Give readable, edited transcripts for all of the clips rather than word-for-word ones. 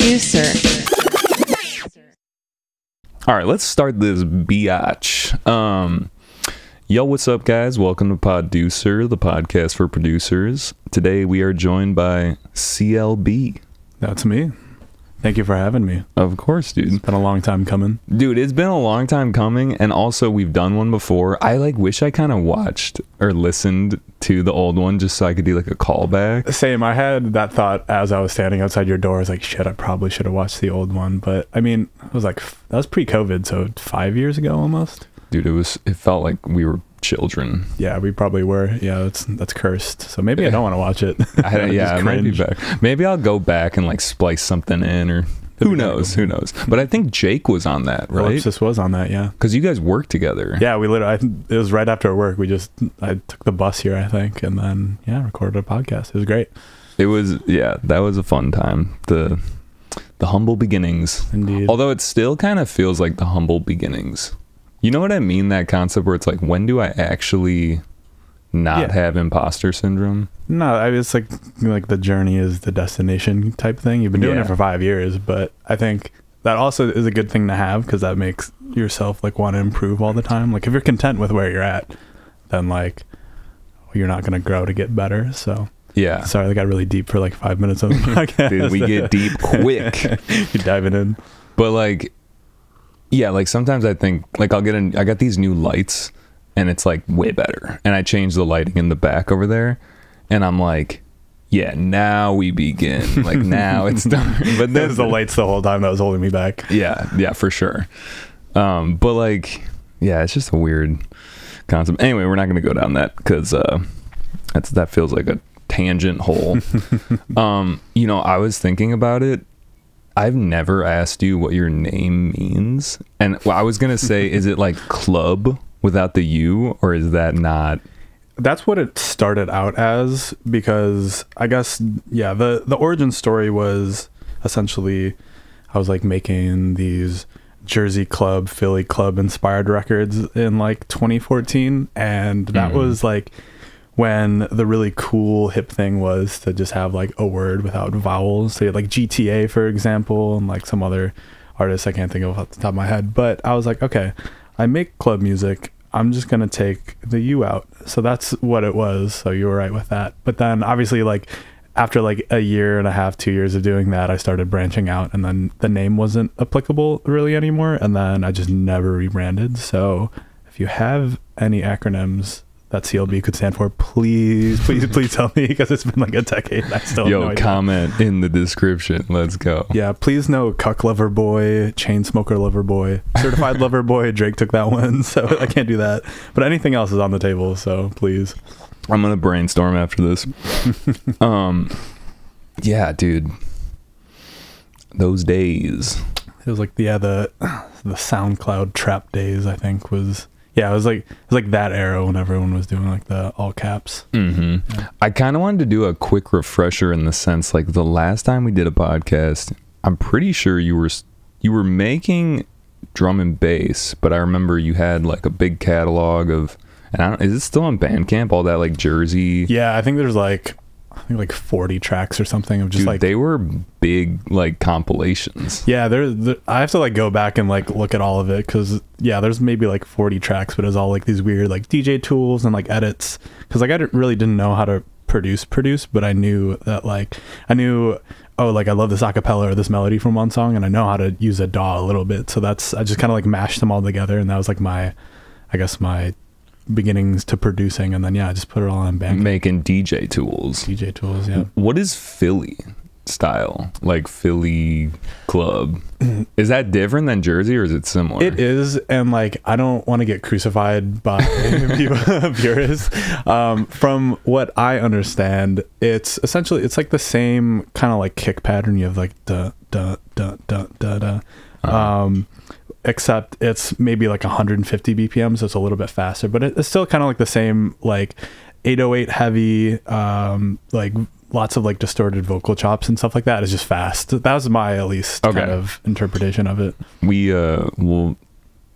Poducer. All right, let's start this biatch. Yo, what's up, guys? Welcome to Poducer, the podcast for producers. Today we are joined by CLB. That's me. Thank you for having me. Of course, dude. It's been a long time coming. Dude, it's been a long time coming, and also we've done one before. I wish I kind of watched or listened to the old one just so I could do like a callback. Same. I had that thought as I was standing outside your door. I was like, shit, I probably should have watched the old one. But I mean, it was like, that was pre-COVID, so 5 years ago almost. Dude, it felt like we were children. Yeah, we probably were. Yeah, that's cursed. So maybe I don't want to watch it. Yeah, it might be back. Maybe I'll go back and like splice something in, or who knows? But I think Jake was on that, right? Ellipsis was on that, yeah. Because you guys worked together. Yeah, we literally, it was right after work. I took the bus here, I think, and then, yeah, recorded a podcast. It was great. It was, yeah, that was a fun time. The humble beginnings. Indeed. Although it still kind of feels like the humble beginnings. You know what I mean? That concept where it's like, when do I actually not have imposter syndrome? No, it's like the journey is the destination type thing. You've been doing it for 5 years, but I think that also is a good thing to have because that makes yourself like want to improve all the time. Like if you're content with where you're at, then like you're not going to grow to get better. So yeah. Sorry, I got really deep for like 5 minutes of the podcast. Dude, we get deep quick. You're diving in. But like, yeah, like sometimes I think like I got these new lights and it's like way better. And I changed the lighting in the back over there and I'm like, yeah, now we begin. Like now it's done. But there's the lights the whole time that was holding me back. Yeah, for sure. But like, yeah, it's just a weird concept. Anyway, we're not going to go down that because that feels like a tangent hole. You know, I was thinking about it. I've never asked you what your name means. And I was going to say, is it like club without the U, or is that not? That's what it started out as, because I guess, yeah, the origin story was essentially I was like making these Jersey Club, Philly Club inspired records in like 2014. And that was like when the really cool hip thing was to just have like a word without vowels. So you had like GTA, for example, and like some other artists I can't think of off the top of my head. But I was like, okay, I make club music. I'm just going to take the U out. So that's what it was. So you were right with that. But then obviously like after like a year and a half, 2 years of doing that, I started branching out and then the name wasn't applicable really anymore. And then I just never rebranded. So if you have any acronyms that CLB could stand for, please tell me, because it's been like a decade and I still have no idea. Comment in the description. Let's go. Yeah, please no cuck lover boy, chain smoker lover boy, certified lover boy. Drake took that one, so I can't do that. But anything else is on the table, so please. I'm gonna brainstorm after this. Yeah, dude. Those days. It was like the SoundCloud trap days, I think was. Yeah, it was like that era when everyone was doing like the all caps. Yeah. I kind of wanted to do a quick refresher in the sense like the last time we did a podcast, I'm pretty sure you were making drum and bass, but I remember you had like a big catalog of, and is it still on Bandcamp? All that like Jersey. Yeah, I think there's like 40 tracks or something of just, dude, like they were big like compilations. Yeah, I have to like go back and like look at all of it because yeah, there's maybe like 40 tracks, but it's all like these weird like DJ tools and like edits, because like I really didn't know how to produce, but I knew that like oh, like I love this acapella or this melody from one song and I know how to use a DAW a little bit, so I just kind of like mashed them all together, and that was like my beginnings to producing. And then yeah, I just put it all on Bandcamp. Making DJ tools, yeah. What is Philly style, like Philly club? Is that different than Jersey, or is it similar? It is, and like I don't want to get crucified by people purists. From what I understand, it's essentially like the same kind of like kick pattern. You have like da da da da da da. Except it's maybe like 150 BPM, so it's a little bit faster, but it's still kind of like the same, like 808 heavy, like lots of like distorted vocal chops and stuff like that. It's just fast. That was my at least kind of interpretation of it. We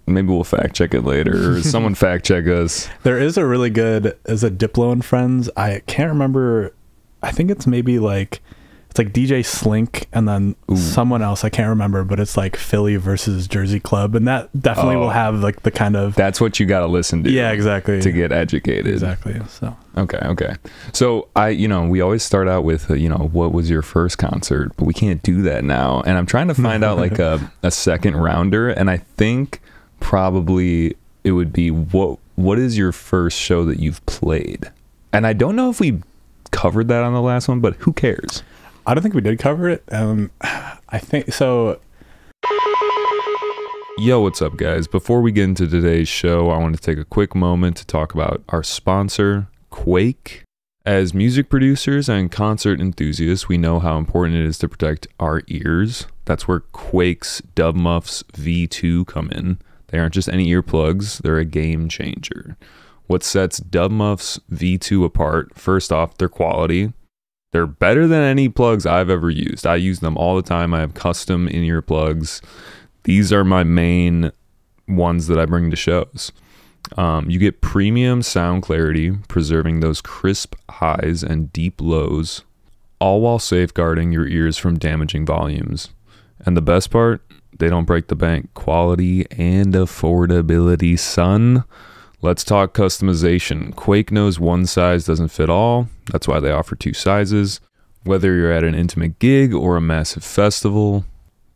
maybe we'll fact check it later, or someone fact check us. There is a really good, as a Diplo and Friends, I can't remember, I think it's maybe like it's like DJ Slink and then Ooh. someone else, I can't remember, but it's like Philly versus Jersey Club, and that definitely will have like the kind of, that's what you got to listen to. yeah, exactly, to get educated. exactly. So Okay. So we always start out with, what was your first concert, but we can't do that now. And I'm trying to find out like a second rounder. And I think probably it would be, what is your first show that you've played? And I don't know if we covered that on the last one, but who cares? I don't think we did cover it. I think so. Yo, what's up, guys? Before we get into today's show, I want to take a quick moment to talk about our sponsor, Quake. As music producers and concert enthusiasts, we know how important it is to protect our ears. That's where Quake's Dub Muffs V2 come in. They aren't just any earplugs, they're a game changer. What sets Dub Muffs V2 apart, first off, their quality. They're better than any plugs I've ever used. I use them all the time. I have custom in-ear plugs. These are my main ones that I bring to shows. You get premium sound clarity, preserving those crisp highs and deep lows, all while safeguarding your ears from damaging volumes. And the best part, they don't break the bank. Quality and affordability, son. Let's talk customization. Quake knows one size doesn't fit all. That's why they offer 2 sizes. Whether you're at an intimate gig or a massive festival,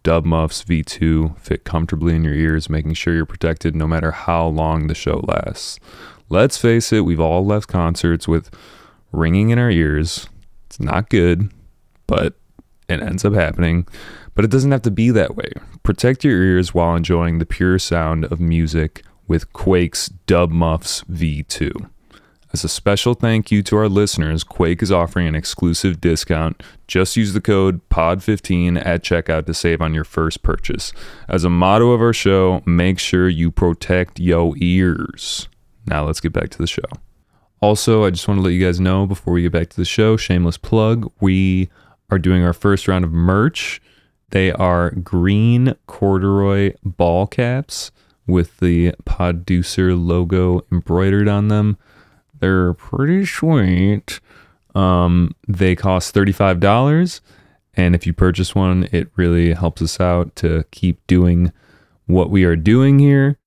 Dub Muffs V2 fit comfortably in your ears, making sure you're protected no matter how long the show lasts. Let's face it, we've all left concerts with ringing in our ears. It's not good, but it ends up happening. But it doesn't have to be that way. Protect your ears while enjoying the pure sound of music with Quake's Dub Muffs V2. As a special thank you to our listeners, Quake is offering an exclusive discount. Just use the code POD15 at checkout to save on your first purchase. As a motto of our show, make sure you protect your ears. Now let's get back to the show. Also, I just want to let you guys know before we get back to the show, shameless plug, we are doing our first round of merch. They are green corduroy ball caps with the Poducer logo embroidered on them. They're pretty sweet. They cost $35, and if you purchase one, it really helps us out to keep doing what we are doing here.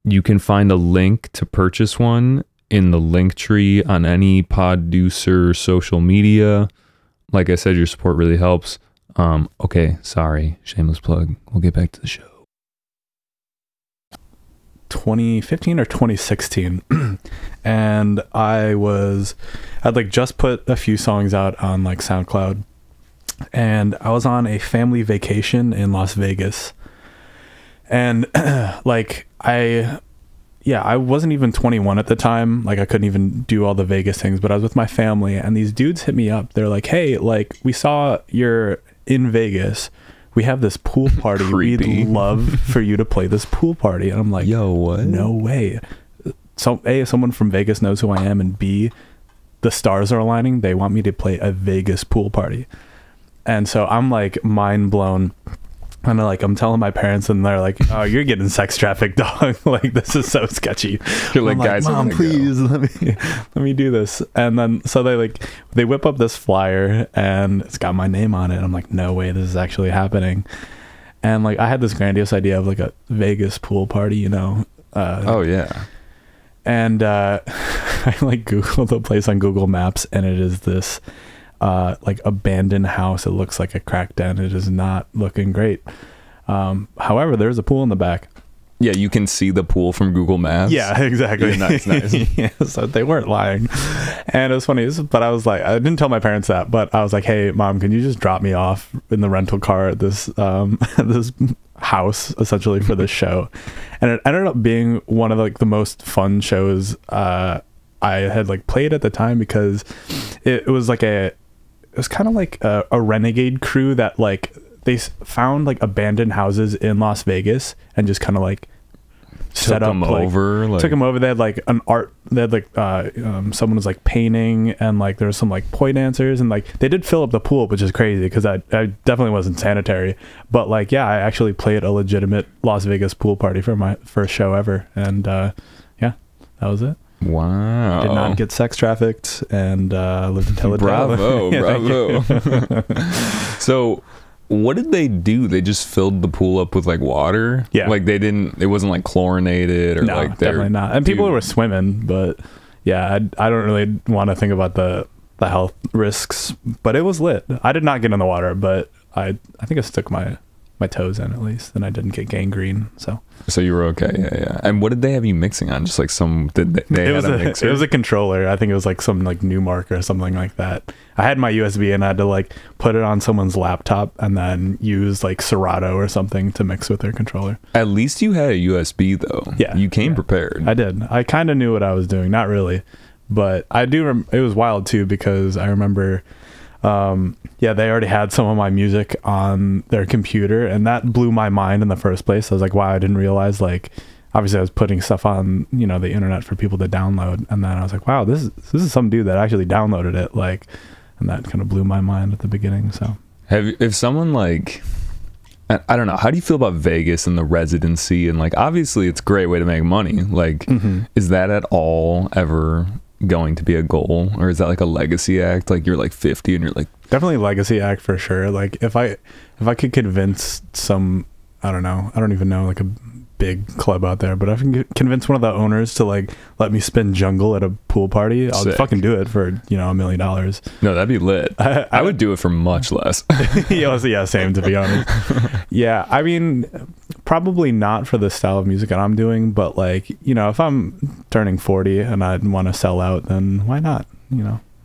You can find a link to purchase one in the link tree on any Poducer social media. Like I said, your support really helps. Okay, sorry, shameless plug. We'll get back to the show. 2015 or 2016 and I'd like just put a few songs out on like SoundCloud, and I was on a family vacation in Las Vegas, and like I wasn't even 21 at the time. Like I couldn't even do all the Vegas things, but I was with my family, and these dudes hit me up. They're like, hey, like we saw you're in Vegas, we have this pool party. We'd love for you to play this pool party. And I'm like, yo, what? No way. So A, someone from Vegas knows who I am, and B, the stars are aligning. They want me to play a Vegas pool party. And so I'm like mind blown. And I'm telling my parents, and they're like, oh, you're getting sex trafficked, dog. Like, this is so sketchy. You're like, guys, Mom, please let me do this. And then so they whip up this flyer, and it's got my name on it. I'm like, no way, this is actually happening. And like I had this grandiose idea of like a Vegas pool party, oh yeah. And I like Googled the place on Google Maps, and it is this like abandoned house. It looks like a crack den. It is not looking great. However, there's a pool in the back. Yeah, you can see the pool from Google Maps. Yeah, exactly. Yeah, nice. Yeah, so they weren't lying. And it was funny, but I was like, I didn't tell my parents that, but I was like, hey, Mom, can you just drop me off in the rental car at this this house essentially for this show? And it ended up being one of like the most fun shows I had like played at the time, because it was kind of like a renegade crew that like they found like abandoned houses in Las Vegas and just kind of like took them over. They had like an art, they had like someone was like painting, and like there was some like poi dancers, and like they did fill up the pool, which is crazy because I definitely wasn't sanitary, but like yeah, I actually played a legitimate Las Vegas pool party for my first show ever. And yeah, that was it. Wow. Did not get sex trafficked, and lived in Philadelphia. Bravo. So what did they do? They just filled the pool up with like water? Yeah. Like it wasn't like chlorinated or No, like definitely not. And people were swimming, but yeah, I don't really want to think about the health risks, but it was lit. I did not get in the water, but I think I stuck my toes in at least, and I didn't get gangrene. So you were okay. Yeah. And what did they have you mixing on? Just like they had a mixer? It was a controller. I think it was like some like Newmark or something like that. I had my USB and I had to like put it on someone's laptop and then use like Serato or something to mix with their controller. At least you had a USB though. Yeah. You came prepared. I did. I kind of knew what I was doing. Not really, but I do. It was wild too, because I remember they already had some of my music on their computer, and that blew my mind in the first place. I was like, wow, I didn't realize, like, obviously I was putting stuff on, the internet for people to download, and then I was like, wow, this is some dude that actually downloaded it, like, and that kind of blew my mind at the beginning. So if someone like, I don't know, how do you feel about Vegas and the residency, and like, obviously it's a great way to make money, like, is that at all ever going to be a goal, or is that like a legacy act? Like you're like 50 and you're like, definitely legacy act for sure. Like if I could convince some, I don't even know, like a big club out there, but if I can convince one of the owners to like let me spin jungle at a pool party, I'll fucking do it for $1 million. No, that'd be lit. I would do it for much less. Yeah, same, to be honest. Yeah, I mean, probably not for the style of music that I'm doing, but like, if I'm turning 40 and I'd want to sell out, then why not?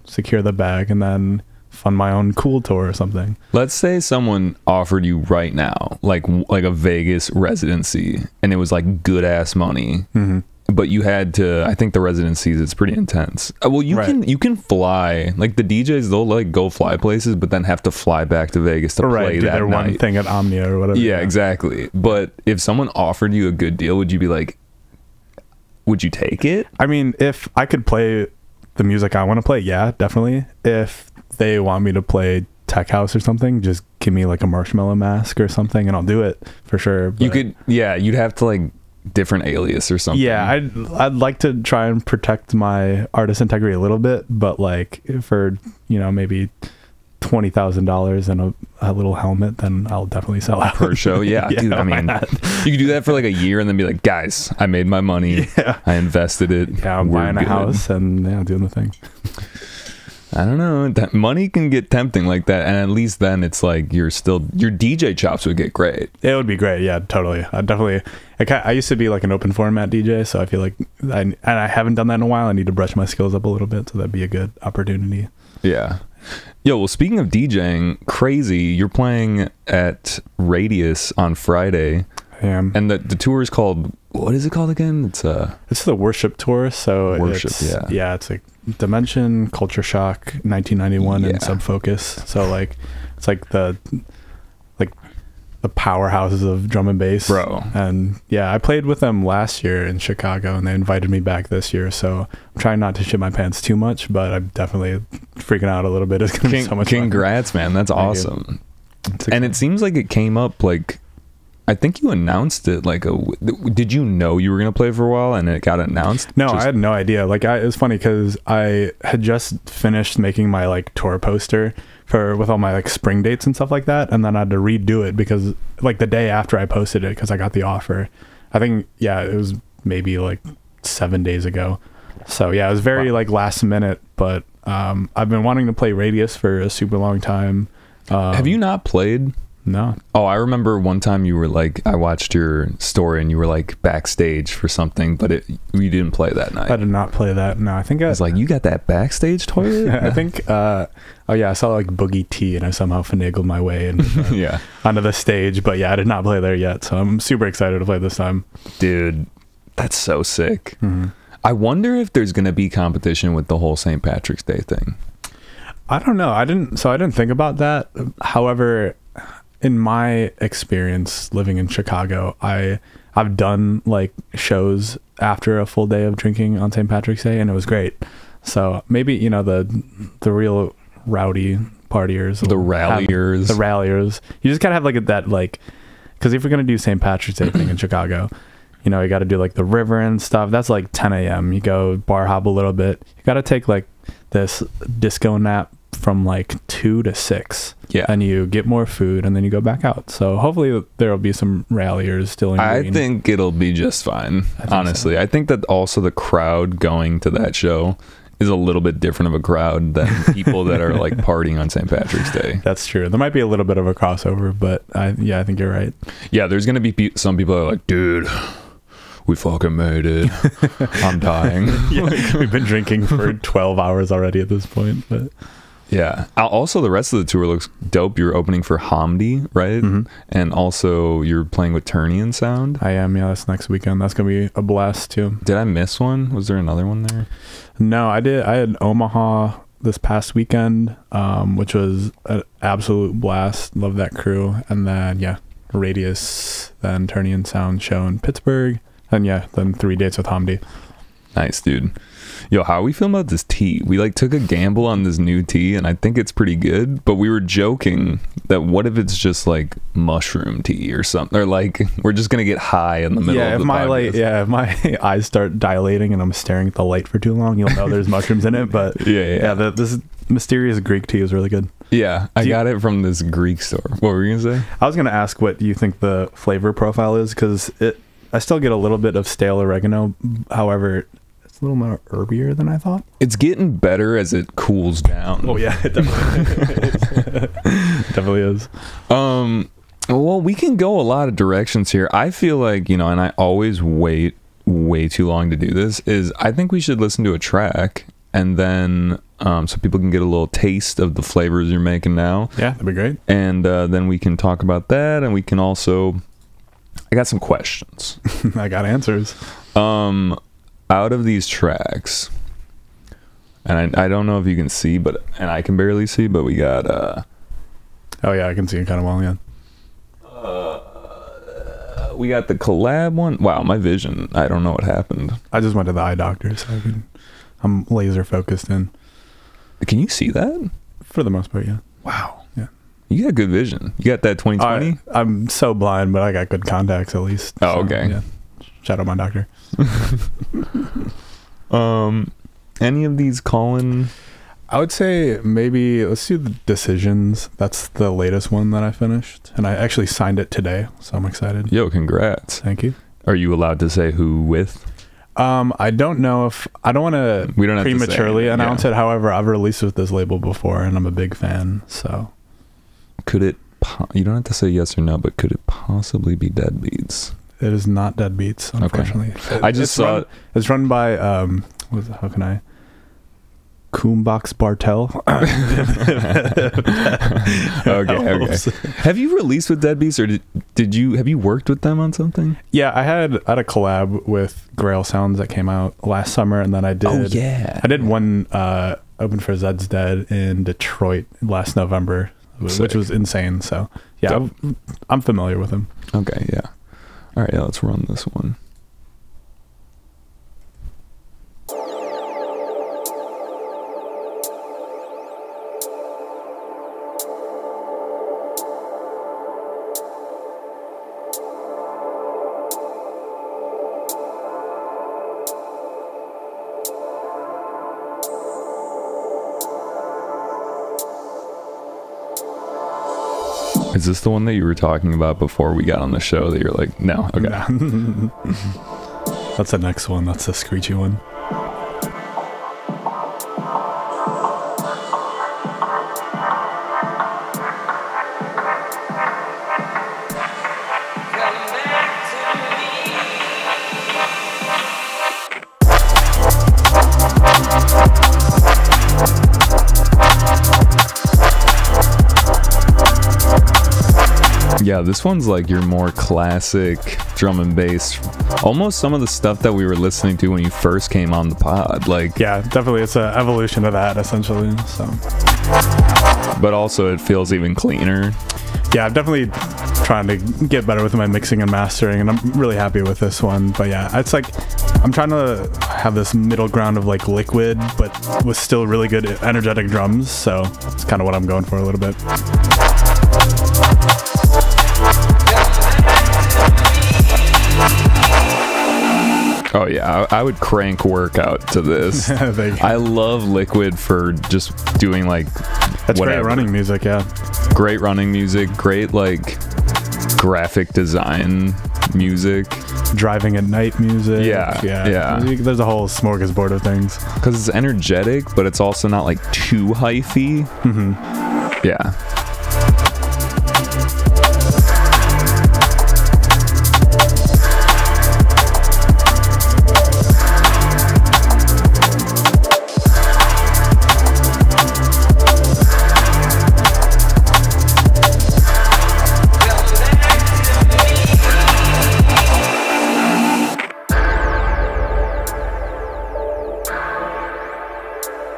Secure the bag and then fund my own cool tour or something. Let's say someone offered you right now like a Vegas residency, and it was like good ass money, but you had to, I think the residencies, it's pretty intense. Well, you can fly, like the DJs, they'll like go fly places but then have to fly back to Vegas to play that their night. One thing at Omnia or whatever. Yeah, exactly. But if someone offered you a good deal, would you be like, would you take it? I mean, if I could play the music I want to play, yeah, definitely. If they want me to play tech house or something, just give me like a marshmallow mask or something and I'll do it for sure. But you'd have to like different alias or something. Yeah, I'd like to try and protect my artist integrity a little bit, but like for maybe $20,000 and a little helmet, then I'll definitely sell out per show. Yeah, dude, I mean, you could do that for like a year and then be like, guys, I made my money. Yeah. I invested it. Yeah, I'm buying a house and doing the thing. I don't know. That money can get tempting like that, and at least then it's like your DJ chops would get great. It would be great. Yeah, totally. I used to be like an open format DJ, so I feel like I haven't done that in a while. I need to brush my skills up a little bit, so that'd be a good opportunity. Yeah. Yo, well, speaking of DJing, crazy, you're playing at Radius on Friday. I am. And the tour is called, what is it called again? It's the Worship Tour. So it's like Dimension, Culture Shock, 1991, and Subfocus. So like it's like the powerhouses of drum and bass, bro. And yeah, I played with them last year in Chicago, and they invited me back this year. So I'm trying not to shit my pants too much, but I'm definitely freaking out a little bit. It's gonna be so much fun. Congrats, man! That's awesome. And it seems like it came up like, I think you announced it like did you know you were going to play for a while and it got announced? No, I had no idea. Like it was funny because I had just finished making my like tour poster with all my like spring dates and stuff like that. And then I had to redo it because like the day after I posted it, because I got the offer, I think, it was maybe like 7 days ago. So yeah, it was very like last minute, but I've been wanting to play Radius for a super long time. Have you not played? No. Oh, I remember one time you were like, I watched your story and you were like backstage for something, but you didn't play that night. I did not play that. No, I think I was like, you got that backstage toilet? I think, I saw like Boogie T and I somehow finagled my way onto the stage, but yeah, I did not play there yet. So I'm super excited to play this time. Dude, that's so sick. Mm-hmm. I wonder if there's going to be competition with the whole St. Patrick's Day thing. I don't know. I didn't think about that. However, in my experience living in Chicago, I've done like shows after a full day of drinking on St. Patrick's Day, and it was great. So maybe the real rowdy partiers, the ralliers, you just gotta have like that, like, because if we're gonna do St. Patrick's Day thing in Chicago, you know, you got to do like the river and stuff. That's like 10 a.m. You go bar hop a little bit. You got to take like this disco nap from like 2 to 6. Yeah. And you get more food and then you go back out. So hopefully there'll be some ralliers still in green. I think it'll be just fine, honestly. So. I think that also the crowd going to that show is a little bit different of a crowd than people that are like partying on St. Patrick's Day. That's true. There might be a little bit of a crossover, but I think you're right. Yeah, there's going to be some people that are like, dude, we fucking made it. I'm dying. Yeah, we've been drinking for 12 hours already at this point. But yeah. Also, the rest of the tour looks dope. You're opening for Hamdi, right? Mm-hmm. And also, you're playing with Turnian Sound. I am. Yeah, that's next weekend. That's gonna be a blast too. Did I miss one? Was there another one there? No, I did. I had Omaha this past weekend, which was an absolute blast. Love that crew. And then Radius, then Turnian Sound show in Pittsburgh, and then 3 dates with Hamdi. Nice, dude. Yo, how are we feeling about this tea? We like took a gamble on this new tea, and I think it's pretty good. But we were joking that what if it's just like mushroom tea or something, or like we're just gonna get high in the middle of the podcast. If my eyes start dilating and I'm staring at the light for too long, you'll know there's mushrooms in it. But this mysterious Greek tea is really good. Yeah, I got it from this Greek store. What were you gonna say? I was gonna ask what you think the flavor profile is, because I still get a little bit of stale oregano. However, a little more herbier than I thought. It's getting better as it cools down. Oh yeah, it definitely is. Well, we can go a lot of directions here. I feel like, and I always wait way too long to do this, is I think we should listen to a track and then so people can get a little taste of the flavors you're making now. Yeah, that'd be great. And then we can talk about that, and we can also, I got some questions. I got answers. Out of these tracks, and I don't know if you can see, and I can barely see, but we got oh yeah, I can see it kind of well. We got the collab one. Wow, my vision, I don't know what happened. I just went to the eye doctor, so I'm laser focused in. Can you see that? For the most part, yeah. Wow. Yeah, you got good vision. You got that 20/20. I'm so blind, but I got good contacts at least. Oh, so, okay. Yeah. Shout out my doctor. Any of these Colin? I would say maybe let's do the Decisions. That's the latest one that I finished, and I actually signed it today, so I'm excited. Yo, congrats. Thank you. Are you allowed to say who with? I don't know if I don't want to prematurely announce it. However, I've released with this label before, and I'm a big fan. So, could it? You don't have to say yes or no, but could it possibly be Deadbeats? It is not Deadbeats, unfortunately. Okay. I just saw it's run by how can I? Coombox Bartel. Okay. Have you released with Deadbeats, or have you worked with them on something? Yeah, I had a collab with Grail Sounds that came out last summer, and then I did. Oh yeah. I did one open for Zed's Dead in Detroit last November, which was insane. So yeah, I'm familiar with him. Okay, yeah. All right, let's run this one. Is this the one that you were talking about before we got on the show that you're like, no? Okay. That's the next one. That's the screechy one. Yeah, this one's like your more classic drum and bass, almost some of the stuff that we were listening to when you first came on the pod. Like, yeah, definitely, it's an evolution of that essentially. So, but also it feels even cleaner. Yeah, I'm definitely trying to get better with my mixing and mastering, and I'm really happy with this one. But yeah, it's like I'm trying to have this middle ground of like liquid, but with still really good energetic drums. So it's kind of what I'm going for a little bit. Oh yeah, I would crank workout to this. I love Liquid for just doing like that's whatever. Great running music. Yeah, great running music, great like graphic design music, driving at night music. Yeah. There's a whole smorgasbord of things because it's energetic, but it's also not like too hyphy. Yeah.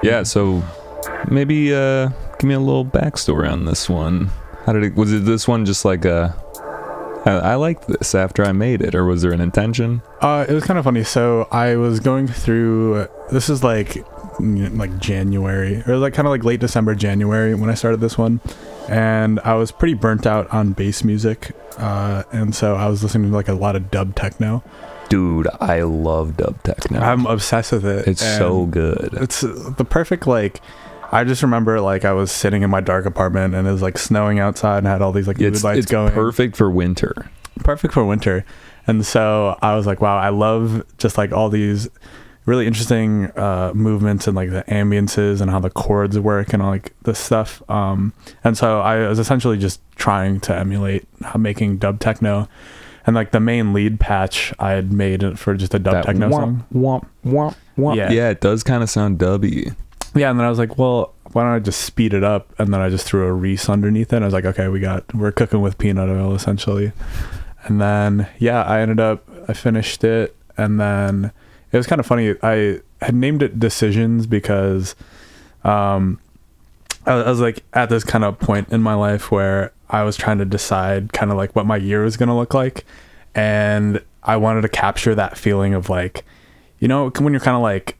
Yeah, so maybe give me a little backstory on this one. Was it this one just like I liked this after I made it, or was there an intention? It was kind of funny. So I was going through, this is like January, or like kind of like late December, January when I started this one, and I was pretty burnt out on bass music, and so I was listening to like a lot of dub techno. Dude, I love dub techno. I'm obsessed with it. It's so good. It's the perfect, like, I just remember like I was sitting in my dark apartment and it was like snowing outside and had all these like mood lights going. It's perfect for winter. Perfect for winter. And so I was like, wow, I love just like all these really interesting movements and like the ambiances and how the chords work and all like this stuff. And so I was essentially just trying to emulate making dub techno. And like the main lead patch I had made for just a dub techno song. Womp, womp, womp. Yeah, it does kind of sound dubby. Yeah, and then I was like, well, why don't I just speed it up? And then I just threw a Reese underneath it. And I was like, okay, we're cooking with peanut oil essentially. And then I finished it, and then it was kind of funny. I had named it Decisions because I was like at this kind of point in my life where I was trying to decide kind of like what my year was going to look like. And I wanted to capture that feeling of like, you know, when you're kind of like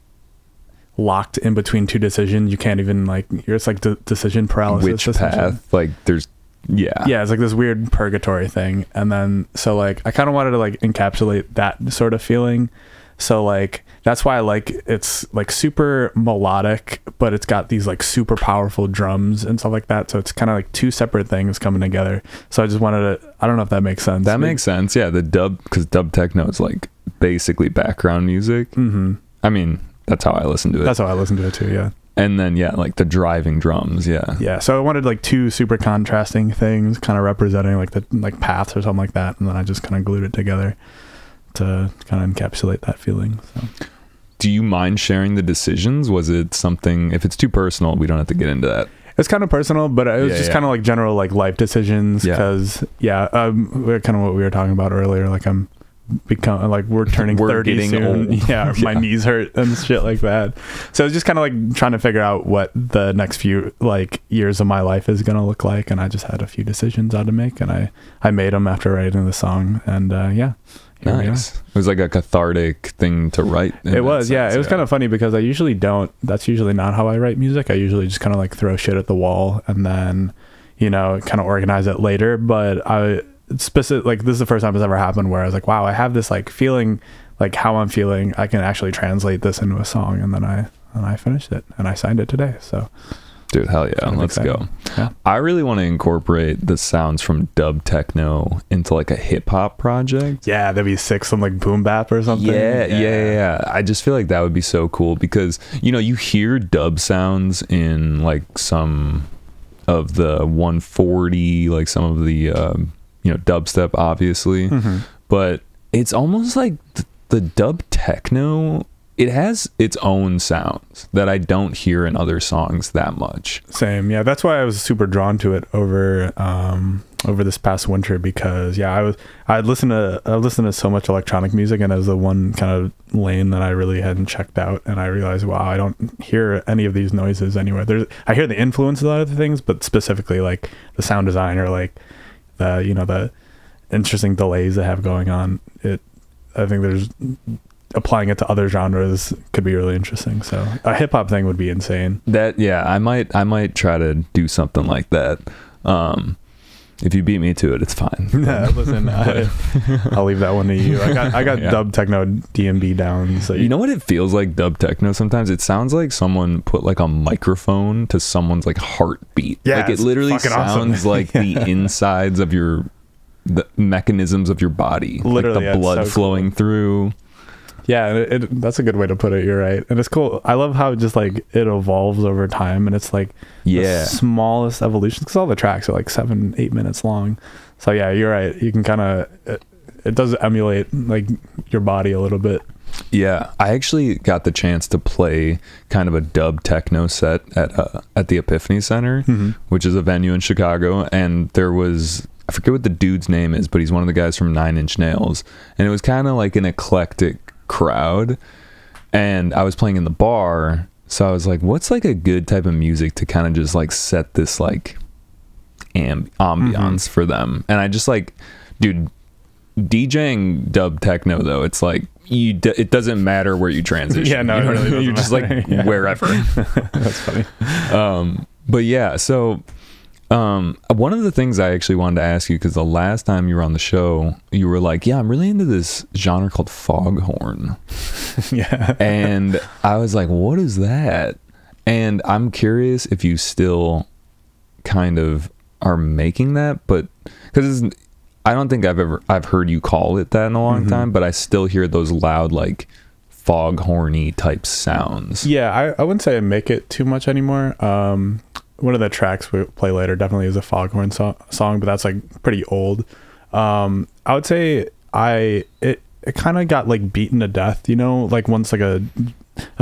locked in between two decisions, you can't even like, it's like decision paralysis. Which path? Like there's, yeah. It's like this weird purgatory thing. And then, so like, I kind of wanted to like encapsulate that sort of feeling. So like, that's why I like, it's like super melodic, but it's got these like super powerful drums and stuff like that. So it's kind of like two separate things coming together. So I just wanted to, I don't know if that makes sense. That makes sense. Yeah. The dub, because dub techno is like basically background music. I mean, that's how I listen to it. That's how I listen to it too. Yeah. And then, yeah, like the driving drums. Yeah. Yeah. So I wanted like two super contrasting things kind of representing like the like paths or something like that. And then I just kind of glued it together to kind of encapsulate that feeling. So. Do you mind sharing the decisions? Was it something, if it's too personal, we don't have to get into that. It's kind of personal, but it was just kind of like general like life decisions because kind of what we were talking about earlier. Like we're turning 30 getting soon. old. Yeah, my knees hurt and shit like that. So it's just kind of like trying to figure out what the next few like years of my life is going to look like. And I just had a few decisions I had to make, and I made them after writing the song. And Nice. It was like a cathartic thing to write. It was, It was kind of funny because I usually don't. That's usually not how I write music. I usually just kind of like throw shit at the wall and then, you know, kind of organize it later. But this is the first time it's ever happened where I was like, wow, I have this like feeling, like how I'm feeling. I can actually translate this into a song, and then I finished it and I signed it today. So. Dude, hell yeah, let's go. Yeah. I really want to incorporate the sounds from dub techno into like a hip hop project. Yeah, that'd be sick, some like boom bap or something. Yeah. I just feel like that would be so cool because, you know, you hear dub sounds in like some of the 140, like some of the, you know, dubstep, obviously. But it's almost like the dub techno, it has its own sounds that I don't hear in other songs that much. Same. Yeah. That's why I was super drawn to it over this past winter because I listened to so much electronic music, and it was the one kind of lane that I really hadn't checked out. And I realized, wow, I don't hear any of these noises anywhere. I hear the influence of a lot of the things, but specifically like the sound design or like the interesting delays they have going on. I think there's applying it to other genres could be really interesting. So a hip hop thing would be insane. I might try to do something like that. If you beat me to it, it's fine. Listen, I'll leave that one to you. I got dub techno DMB down. So you know what it feels like, dub techno? Sometimes it sounds like someone put like a microphone to someone's like heartbeat. Yeah, like it literally sounds awesome. like the insides of the mechanisms of your body, literally, like the blood flowing through. Yeah, that's a good way to put it. You're right. And it's cool. I love how just like it evolves over time, and it's like the smallest evolution, because all the tracks are like 7-8 minutes long. So yeah, you're right. You can kind of, it does emulate like your body a little bit. Yeah, I actually got the chance to play kind of a dub techno set at the Epiphany Center, which is a venue in Chicago, and there was, I forget what the dude's name is, but he's one of the guys from Nine Inch Nails, and it was kind of like an eclectic crowd, and I was playing in the bar, so I was like, what's like a good type of music to kind of just like set this like ambiance for them? And I just like, dude, DJing dub techno though, it's like it doesn't matter where you transition. Yeah, no, you know, it really doesn't you're just matter. like wherever. That's funny. But yeah, so one of the things I actually wanted to ask you, because the last time you were on the show, you were like, yeah, I'm really into this genre called foghorn. Yeah. And I was like, what is that? And I'm curious if you still kind of are making that, but because I don't think I've heard you call it that in a long time, but I still hear those loud, like foghorny type sounds. Yeah, I wouldn't say I make it too much anymore. One of the tracks we play later definitely is a foghorn song, but that's like pretty old. I would say it kind of got like beaten to death, you know, like once like a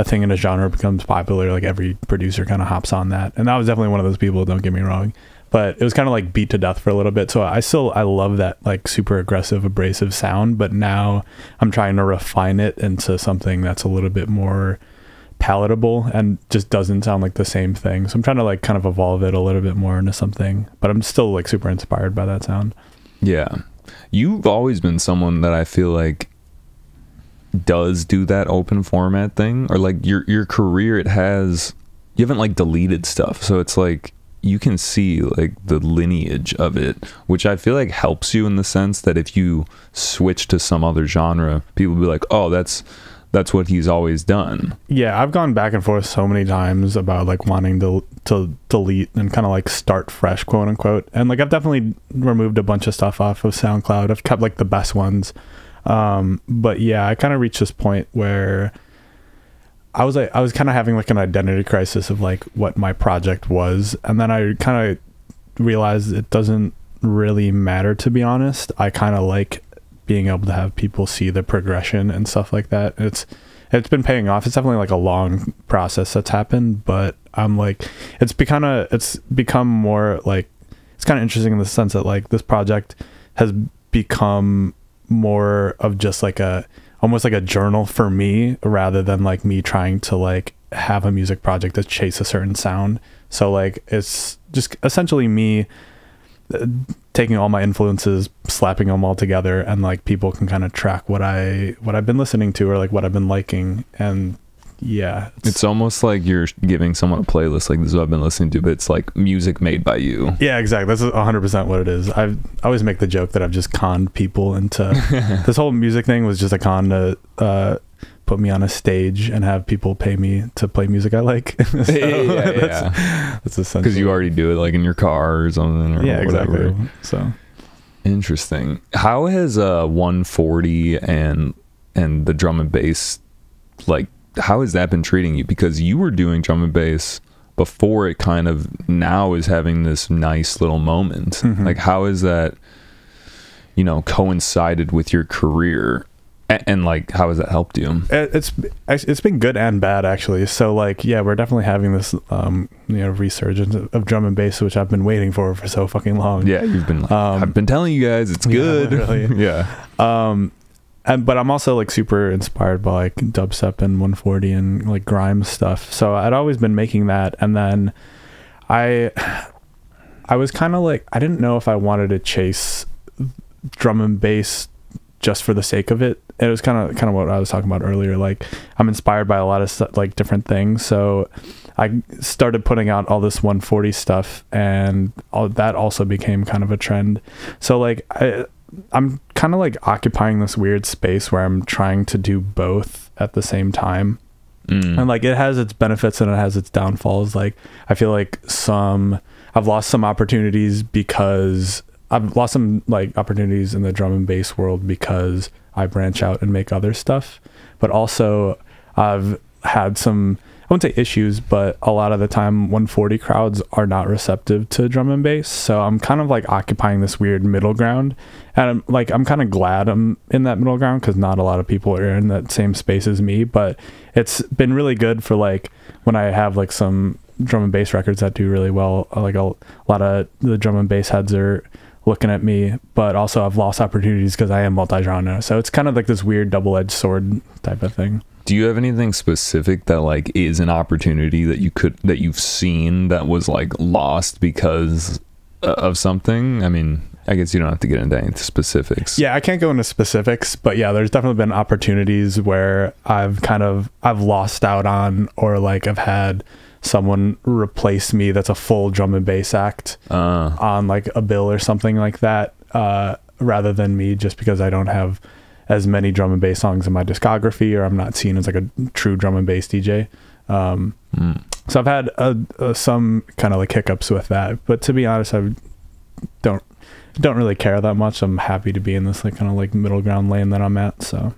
thing in a genre becomes popular, like every producer kind of hops on that. And that was definitely one of those people, don't get me wrong, but it was kind of like beat to death for a little bit. So I love that like super aggressive, abrasive sound, but now I'm trying to refine it into something that's a little bit more palatable and just doesn't sound like the same thing. So I'm trying to like kind of evolve it a little bit more into something, but I'm still like super inspired by that sound. Yeah, you've always been someone that I feel like does do that open format thing, or like your career, you haven't like deleted stuff, so it's like you can see like the lineage of it, which I feel like helps you in the sense that if you switch to some other genre, people will be like, oh, that's what he's always done. Yeah, I've gone back and forth so many times about like wanting to delete and kind of like start fresh, quote unquote. And like I've definitely removed a bunch of stuff off of SoundCloud. I've kept like the best ones. But yeah, I kind of reached this point where I was kind of having like an identity crisis of like what my project was. And then I kind of realized it doesn't really matter, to be honest. I kind of like being able to have people see the progression and stuff like that. It's been paying off. It's definitely like a long process that's happened, but I'm like, it's become more like, it's kind of interesting in the sense that like this project has become more of just like almost like a journal for me, rather than like me trying to like have a music project that chase a certain sound. So like, it's just essentially me taking all my influences, slapping them all together, and like people can kind of track what I've been listening to, or like what I've been liking. And yeah, it's almost like you're giving someone a playlist, like this is what I've been listening to, but it's like music made by you. Yeah, exactly. That's 100% what it is. I always make the joke that I've just conned people into this whole music thing was just a con to put me on a stage and have people pay me to play music I like. So that's essentially because you already do it like in your car or something, or whatever. Exactly. So interesting. How has 140 and the drum and bass, like how has that been treating you? Because you were doing drum and bass before it kind of now is having this nice little moment. Like how is that, you know, coincided with your career? And like, how has that helped you? It's been good and bad, actually. So like, yeah, we're definitely having this, resurgence of drum and bass, which I've been waiting for so fucking long. Yeah, you've been like, I've been telling you guys, it's good. Yeah. But I'm also like super inspired by like dubstep and 140 and like grime stuff. So I'd always been making that, and then I was kind of like, I didn't know if I wanted to chase drum and bass just for the sake of it. It was kind of what I was talking about earlier. Like, I'm inspired by a lot of like different things. So I started putting out all this 140 stuff, and all that also became kind of a trend. So like I'm kind of like occupying this weird space where I'm trying to do both at the same time. And like, it has its benefits and it has its downfalls. Like, I feel like I've lost some opportunities because I've lost some like opportunities in the drum and bass world because I branch out and make other stuff. But also I've had some, I wouldn't say issues, but a lot of the time 140 crowds are not receptive to drum and bass. So I'm kind of like occupying this weird middle ground, and I'm kind of glad I'm in that middle ground, because not a lot of people are in that same space as me. But it's been really good for like when I have like some drum and bass records that do really well, like a lot of the drum and bass heads are looking at me, but also I've lost opportunities because I am multi-genre. So it's kind of like this weird double-edged sword type of thing. Do you have anything specific that like is an opportunity that you've seen that was like lost because of something? I mean, I guess you don't have to get into any specifics. Yeah, I can't go into specifics, but yeah, there's definitely been opportunities where I've lost out on, or like I've had someone replace me that's a full drum and bass act on like a bill or something like that, rather than me, just because I don't have as many drum and bass songs in my discography, or I'm not seen as like a true drum and bass DJ. So I've had some kind of like hiccups with that, but to be honest, I don't really care that much. I'm happy to be in this like kind of like middle ground lane that I'm at. So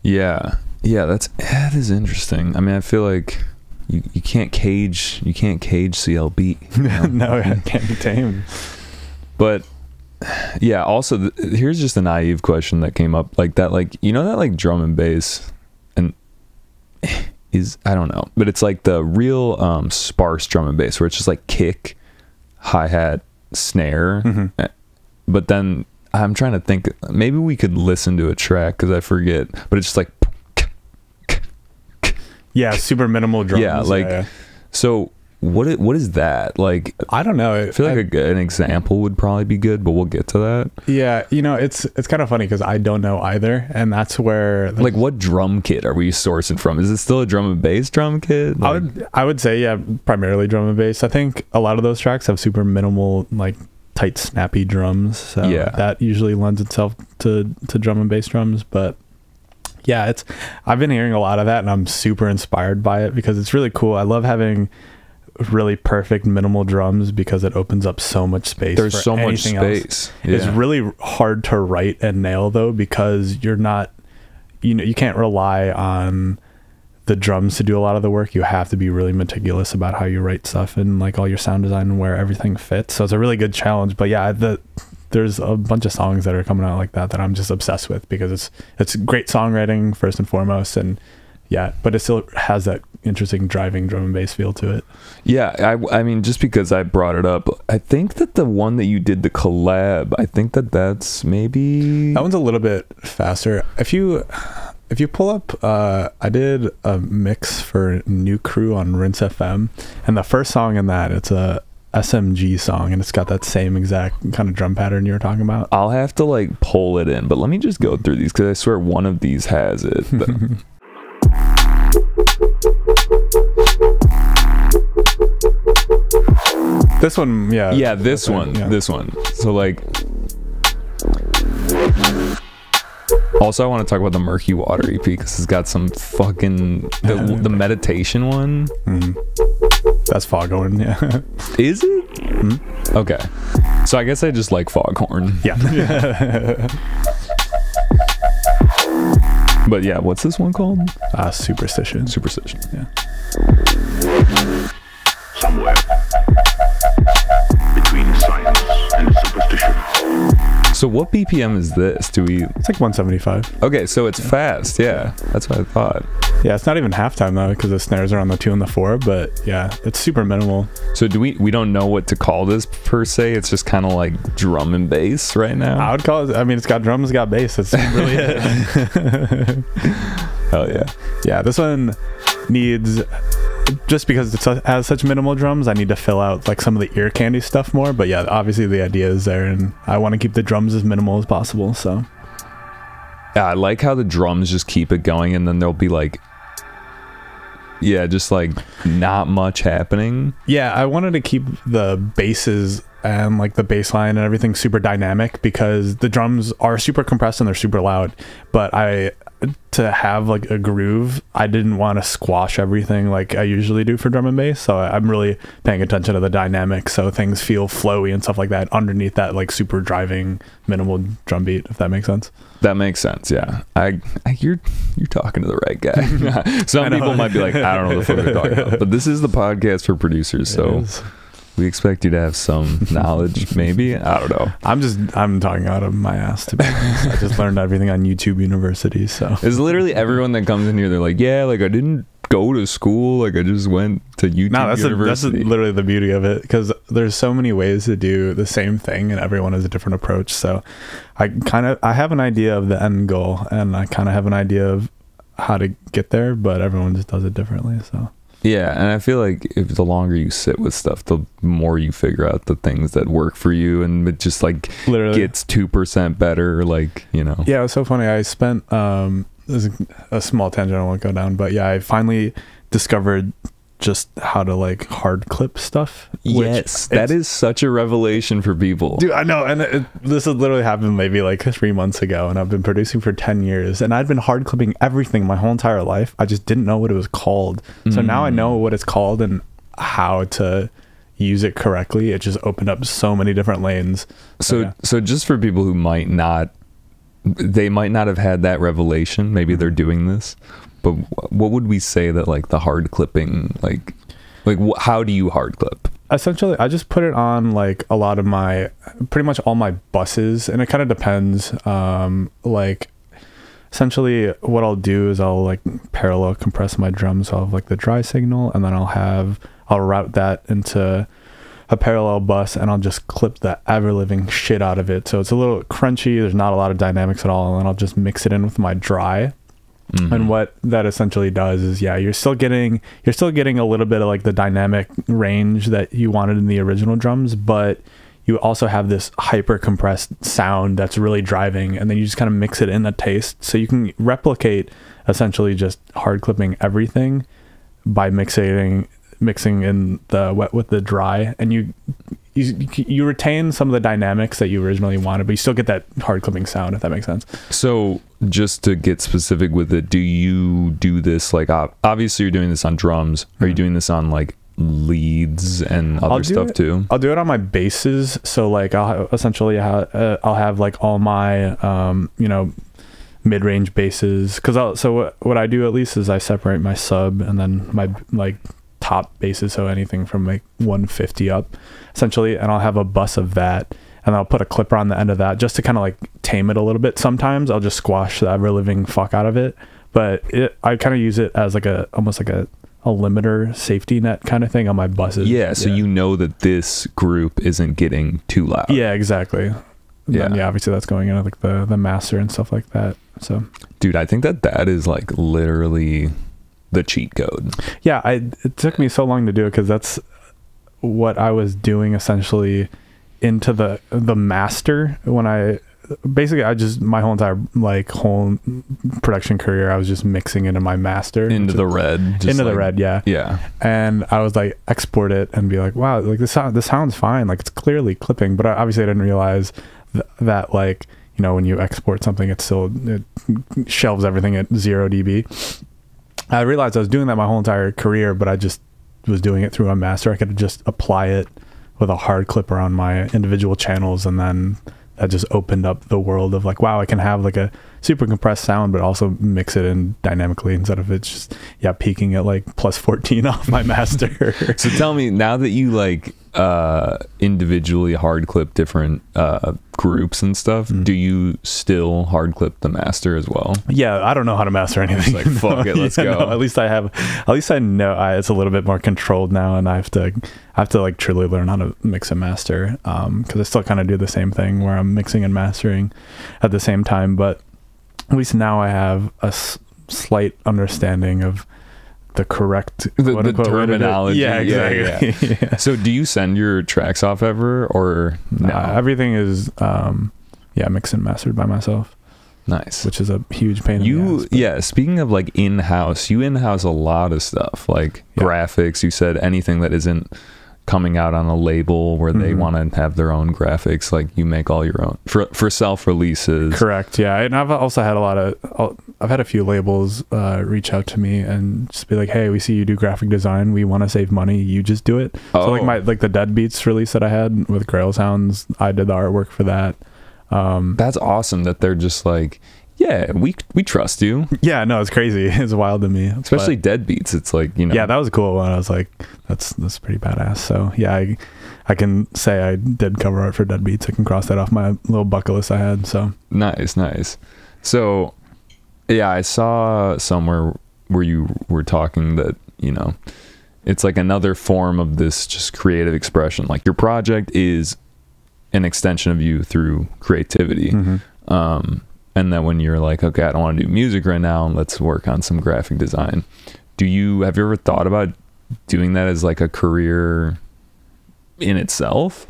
yeah, that is interesting. I mean, I feel like you can't cage CLB. You know? No, it can't be tamed. But yeah, also here's just a naive question that came up, like that, like, you know, that like drum and bass and is, I don't know, but it's like the real sparse drum and bass where it's just like kick, hi-hat, snare. But then I'm trying to think, maybe we could listen to a track because I forget, but it's just like yeah, super minimal drums. Yeah, like so what is that like? I don't know. I feel like an example would probably be good, but we'll get to that. Yeah, you know, it's kind of funny because I don't know either, and that's where like what drum kit are we sourcing from? Is it still a drum and bass drum kit? Like, I would say yeah, primarily drum and bass. I think a lot of those tracks have super minimal, like tight, snappy drums. So yeah, that usually lends itself to drum and bass drums. But yeah, I've been hearing a lot of that, and I'm super inspired by it because it's really cool. I love having really perfect minimal drums because it opens up so much space. There's so much space. Yeah. It's really hard to write and nail though, because you're not, you know, you can't rely on the drums to do a lot of the work. You have to be really meticulous about how you write stuff and like all your sound design and where everything fits. So it's a really good challenge. But yeah, there's a bunch of songs that are coming out like that I'm just obsessed with because it's great songwriting first and foremost, and yeah, but it still has that interesting driving drum and bass feel to it. Yeah, I mean, just because I brought it up, I think that the one that you did, the collab, I think that's maybe... That one's a little bit faster. If you pull up, I did a mix for New Crew on Rinse FM, and the first song in that, it's a SMG song, and it's got that same exact kind of drum pattern you were talking about. I'll have to like pull it in, but let me just go through these because I swear one of these has it. This one, yeah. Yeah, this one. So like, also I want to talk about the Murky Water EP because it's got some fucking the meditation one. That's Foghorn. Yeah. Is it? Okay, so I guess I just like Foghorn. Yeah. But yeah, what's this one called? Superstition. Yeah. Somewhere between science and superstition. So what BPM is this? It's like 175. Okay, so it's fast. Yeah, that's what I thought. Yeah, it's not even halftime though because the snares are on the 2 and the 4. But yeah, it's super minimal. So we don't know what to call this per se. It's just kind of like drum and bass right now. I would call it. I mean, it's got drums, it's got bass. That's really it. Hell yeah. Yeah, this one needs, just because it has such minimal drums, I need to fill out like some of the ear candy stuff more. But yeah, obviously the idea is there, and I want to keep the drums as minimal as possible. So I like how the drums just keep it going, and then there'll be like, yeah, just like not much happening. Yeah, I wanted to keep the basses and like the bass line and everything super dynamic, because the drums are super compressed and they're super loud, but to have like a groove, I didn't want to squash everything like I usually do for drum and bass. So I'm really paying attention to the dynamics, so things feel flowy and stuff like that underneath that like super driving minimal drum beat, if that makes sense. That makes sense. Yeah, you're talking to the right guy. Some people might be like, I don't know what the fuck they're talking about, but this is the podcast for producers, so we expect you to have some knowledge. Maybe, I don't know. I'm talking out of my ass, to be honest. I just learned everything on YouTube University. So it's literally everyone that comes in here, they're like, yeah, like I didn't go to school, like I just went to YouTube University. That's literally the beauty of it, because there's so many ways to do the same thing and everyone has a different approach. So I have an idea of the end goal, and I kind of have an idea of how to get there, but everyone just does it differently. So yeah, and I feel like if the longer you sit with stuff, the more you figure out the things that work for you, and it just like literally gets 2% better, like, you know. Yeah, it was so funny. I spent this is a small tangent I won't go down, but yeah, I finally discovered just how to like hard clip stuff. Yes, that is such a revelation for people. Dude, I know. And this has literally happened maybe like 3 months ago, and I've been producing for 10 years, and I'd been hard clipping everything my whole entire life. I just didn't know what it was called. So now I know what it's called and how to use it correctly. It just opened up so many different lanes. So just for people who might not have had that revelation, maybe they're doing this, but what would we say that like the hard clipping, like how do you hard clip? Essentially, I just put it on like a lot of pretty much all my buses, and it kind of depends. Like essentially what I'll do is I'll like parallel compress my drums. So I'll have like the dry signal, and then I'll route that into a parallel bus, and I'll just clip the ever living shit out of it. So it's a little crunchy. There's not a lot of dynamics at all. And then I'll just mix it in with my dry. And what that essentially does is, yeah, you're still getting a little bit of like the dynamic range that you wanted in the original drums, but you also have this hyper compressed sound that's really driving, and then you just kind of mix it in a taste. So you can replicate essentially just hard clipping everything by mixing in the wet with the dry, and you retain some of the dynamics that you originally wanted, but you still get that hard clipping sound, if that makes sense. So just to get specific with it, do you do this like obviously you're doing this on drums? Are you doing this on like leads and other stuff too? I'll do it on my basses. So like I'll have like all my mid-range basses, because what I do at least is I separate my sub and then my like top basses, so anything from like 150 up essentially, and I'll have a bus of that, and I'll put a clipper on the end of that just to kind of like tame it a little bit. Sometimes I'll just squash the ever living fuck out of it, but I kind of use it as like almost like a limiter safety net kind of thing on my buses. So you know that this group isn't getting too loud. Yeah, exactly. Then, obviously that's going into like the master and stuff like that. So dude, I think that is like literally the cheat code. Yeah, it took me so long to do it, because that's what I was doing essentially into the master. When I just my whole entire whole production career, I was just mixing into my master into the red, the red. Yeah. And I was like export it and be like, wow, like this sounds fine, like it's clearly clipping. But obviously I didn't realize that like, you know, when you export something, it shelves everything at 0 dB. I realized I was doing that my whole entire career, but I just was doing it through a master. I could just apply it with a hard clipper on my individual channels, and then that just opened up the world of like, wow, I can have like a super compressed sound, but also mix it in dynamically instead of it just peaking at like plus 14 off my master. So tell me, now that you like individually hard clip different groups and stuff, do you still hard clip the master as well? Yeah, I don't know how to master anything. It's like fuck it, let's go. No, at least I know it's a little bit more controlled now, and I have to like truly learn how to mix and master, because I still kind of do the same thing where I'm mixing and mastering at the same time, but at least now I have a slight understanding of the correct the terminology. Yeah, exactly. Yeah. So do you send your tracks off ever, or no? Everything is mixed and mastered by myself. Nice. which is a huge pain in the ass. Yeah, speaking of like in-house, you in-house a lot of stuff, like graphics. You said anything that isn't coming out on a label where they want to have their own graphics, like you make all your own for self-releases. Correct. Yeah. And I've also had I've had a few labels reach out to me and just be like, hey, we see you do graphic design, we want to save money, you just do it. So like the Dead Beats release that I had with Grail Sounds, I did the artwork for that. That's awesome that they're just like, yeah, we trust you. Yeah, no, it's crazy. It's wild to me. Especially Dead Beats. It's like, you know. Yeah, that was a cool one. I was like, that's pretty badass. So yeah, I can say I did cover art for Dead Beats. I can cross that off my little bucket list I had. So nice. So yeah, I saw somewhere where you were talking that, you know, it's like another form of this just creative expression. Like your project is an extension of you through creativity. And then when you're like, okay, I don't want to do music right now, let's work on some graphic design. Have you ever thought about doing that as like a career in itself?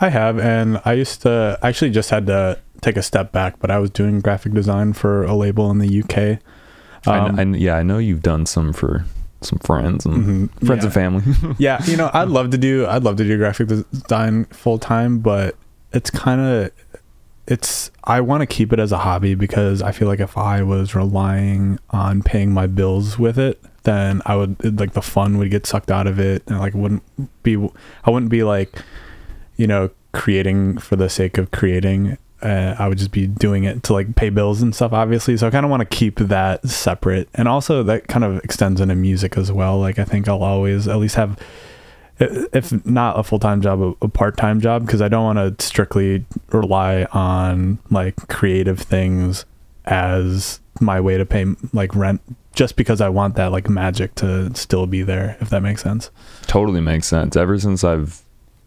I have, and I used to actually just had to take a step back, but I was doing graphic design for a label in the UK. I know you've done some for some friends and friends and family. Yeah, you know, I'd love to do graphic design full time, but I want to keep it as a hobby, because I feel like if I was relying on paying my bills with it, then I would, like, the fun would get sucked out of it, and like I wouldn't be like, you know, creating for the sake of creating. I would just be doing it to like pay bills and stuff, obviously. So I kind of want to keep that separate, and also that kind of extends into music as well. Like I think I'll always at least have, if not a full-time job, a part-time job, because I don't want to strictly rely on like creative things as my way to pay like rent, just because I want that like magic to still be there, if that makes sense. Totally makes sense. Ever since I've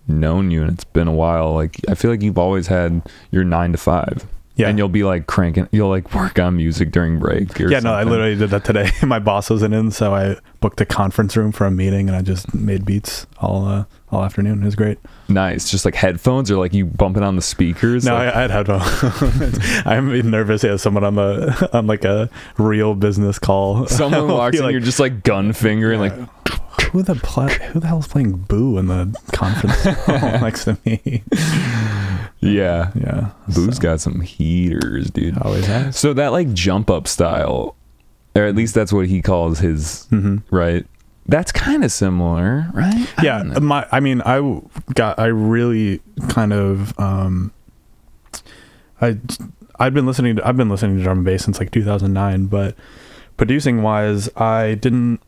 known you, and it's been a while, like I feel like you've always had your 9 to 5. Yeah. And you'll be like you'll like work on music during break. Or something. No, I literally did that today. My boss wasn't in, so I booked a conference room for a meeting, and I just made beats all afternoon. It was great. Nice. Just like headphones, or like you bumping on the speakers? No, like... I had headphones. I'm nervous. Yeah, someone on like a real business call. Someone walks in, like, you're just like gun fingering, like. Who the hell is playing Boo in the conference call next to me? Yeah. Boo's got some heaters, dude. Always has. So that like jump up style, or at least that's what he calls his, right? That's kind of similar, right? Yeah. I really kind of, I've been listening to drum and bass since like 2009, but producing wise, I didn't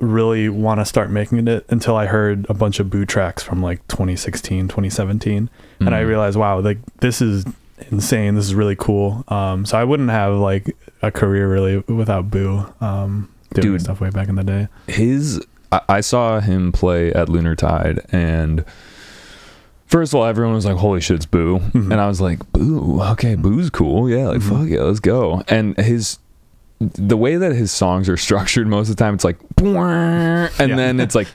really want to start making it until I heard a bunch of Boo tracks from like 2016, 2017, and I realized, wow, like this is insane, this is really cool. So I wouldn't have like a career really without Boo doing stuff way back in the day. I saw him play at Lunar Tide, and first of all, everyone was like, holy shit, it's Boo. And I was like, Boo, okay, Boo's cool, yeah, like fuck yeah, let's go. And the way that his songs are structured most of the time, it's like, and then it's like,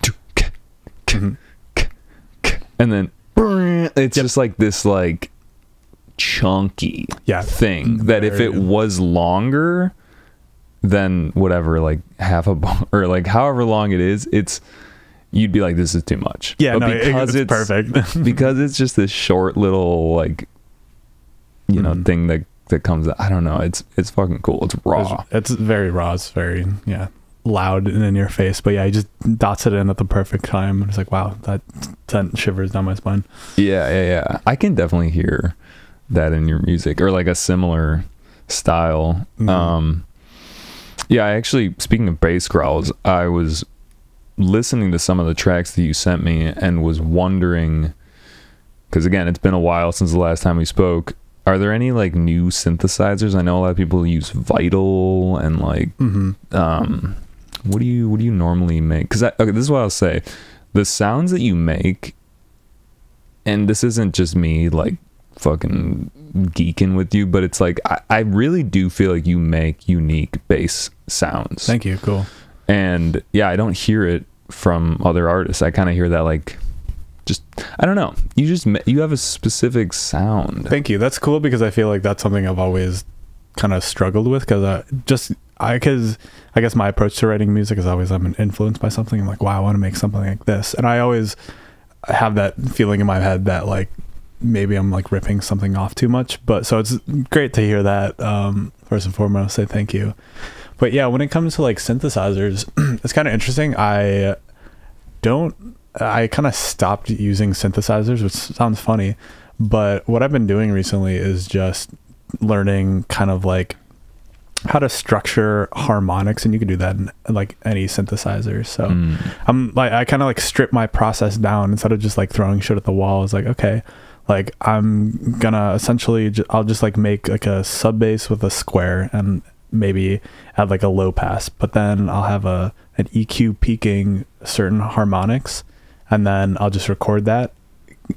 and then it's just like this like chunky thing that if it was longer than whatever, like half a bar or like however long it is, you'd be like, this is too much. Yeah, but because it's perfect. Because it's just this short little like, you know, thing that comes out. I don't know, it's fucking cool. It's raw. It's very raw. It's very loud and in your face, but he just dots it in at the perfect time. It's like, wow, that sent shivers down my spine. Yeah. I can definitely hear that in your music, or like a similar style. I actually, speaking of bass growls, I was listening to some of the tracks that you sent me and was wondering, because again, it's been a while since the last time we spoke, are there any like new synthesizers? I know a lot of people use Vital and like, what do you normally make? Because this is what I'll say: the sounds that you make, and this isn't just me like fucking geeking with you, but it's like I really do feel like you make unique bass sounds. Thank you. Cool. And yeah, I don't hear it from other artists. I kind of hear that like, just, I don't know, you have a specific sound. Thank you. That's cool, because I feel like that's something I've always kind of struggled with, because I guess my approach to writing music is always I'm influenced by something. I'm like, wow, I want to make something like this, and I always have that feeling in my head that like maybe I'm like ripping something off too much. But so it's great to hear that. First and foremost, say thank you. But yeah, when it comes to like synthesizers, it's kind of interesting. I kind of stopped using synthesizers, which sounds funny, but what I've been doing recently is just learning kind of like how to structure harmonics, and you can do that in like any synthesizer. So I'm like, I kind of like strip my process down instead of just like throwing shit at the wall. It's like, okay, like I'm gonna essentially I'll just like make like a sub bass with a square and maybe add like a low pass, but then I'll have an EQ peaking certain harmonics, and then I'll just record that,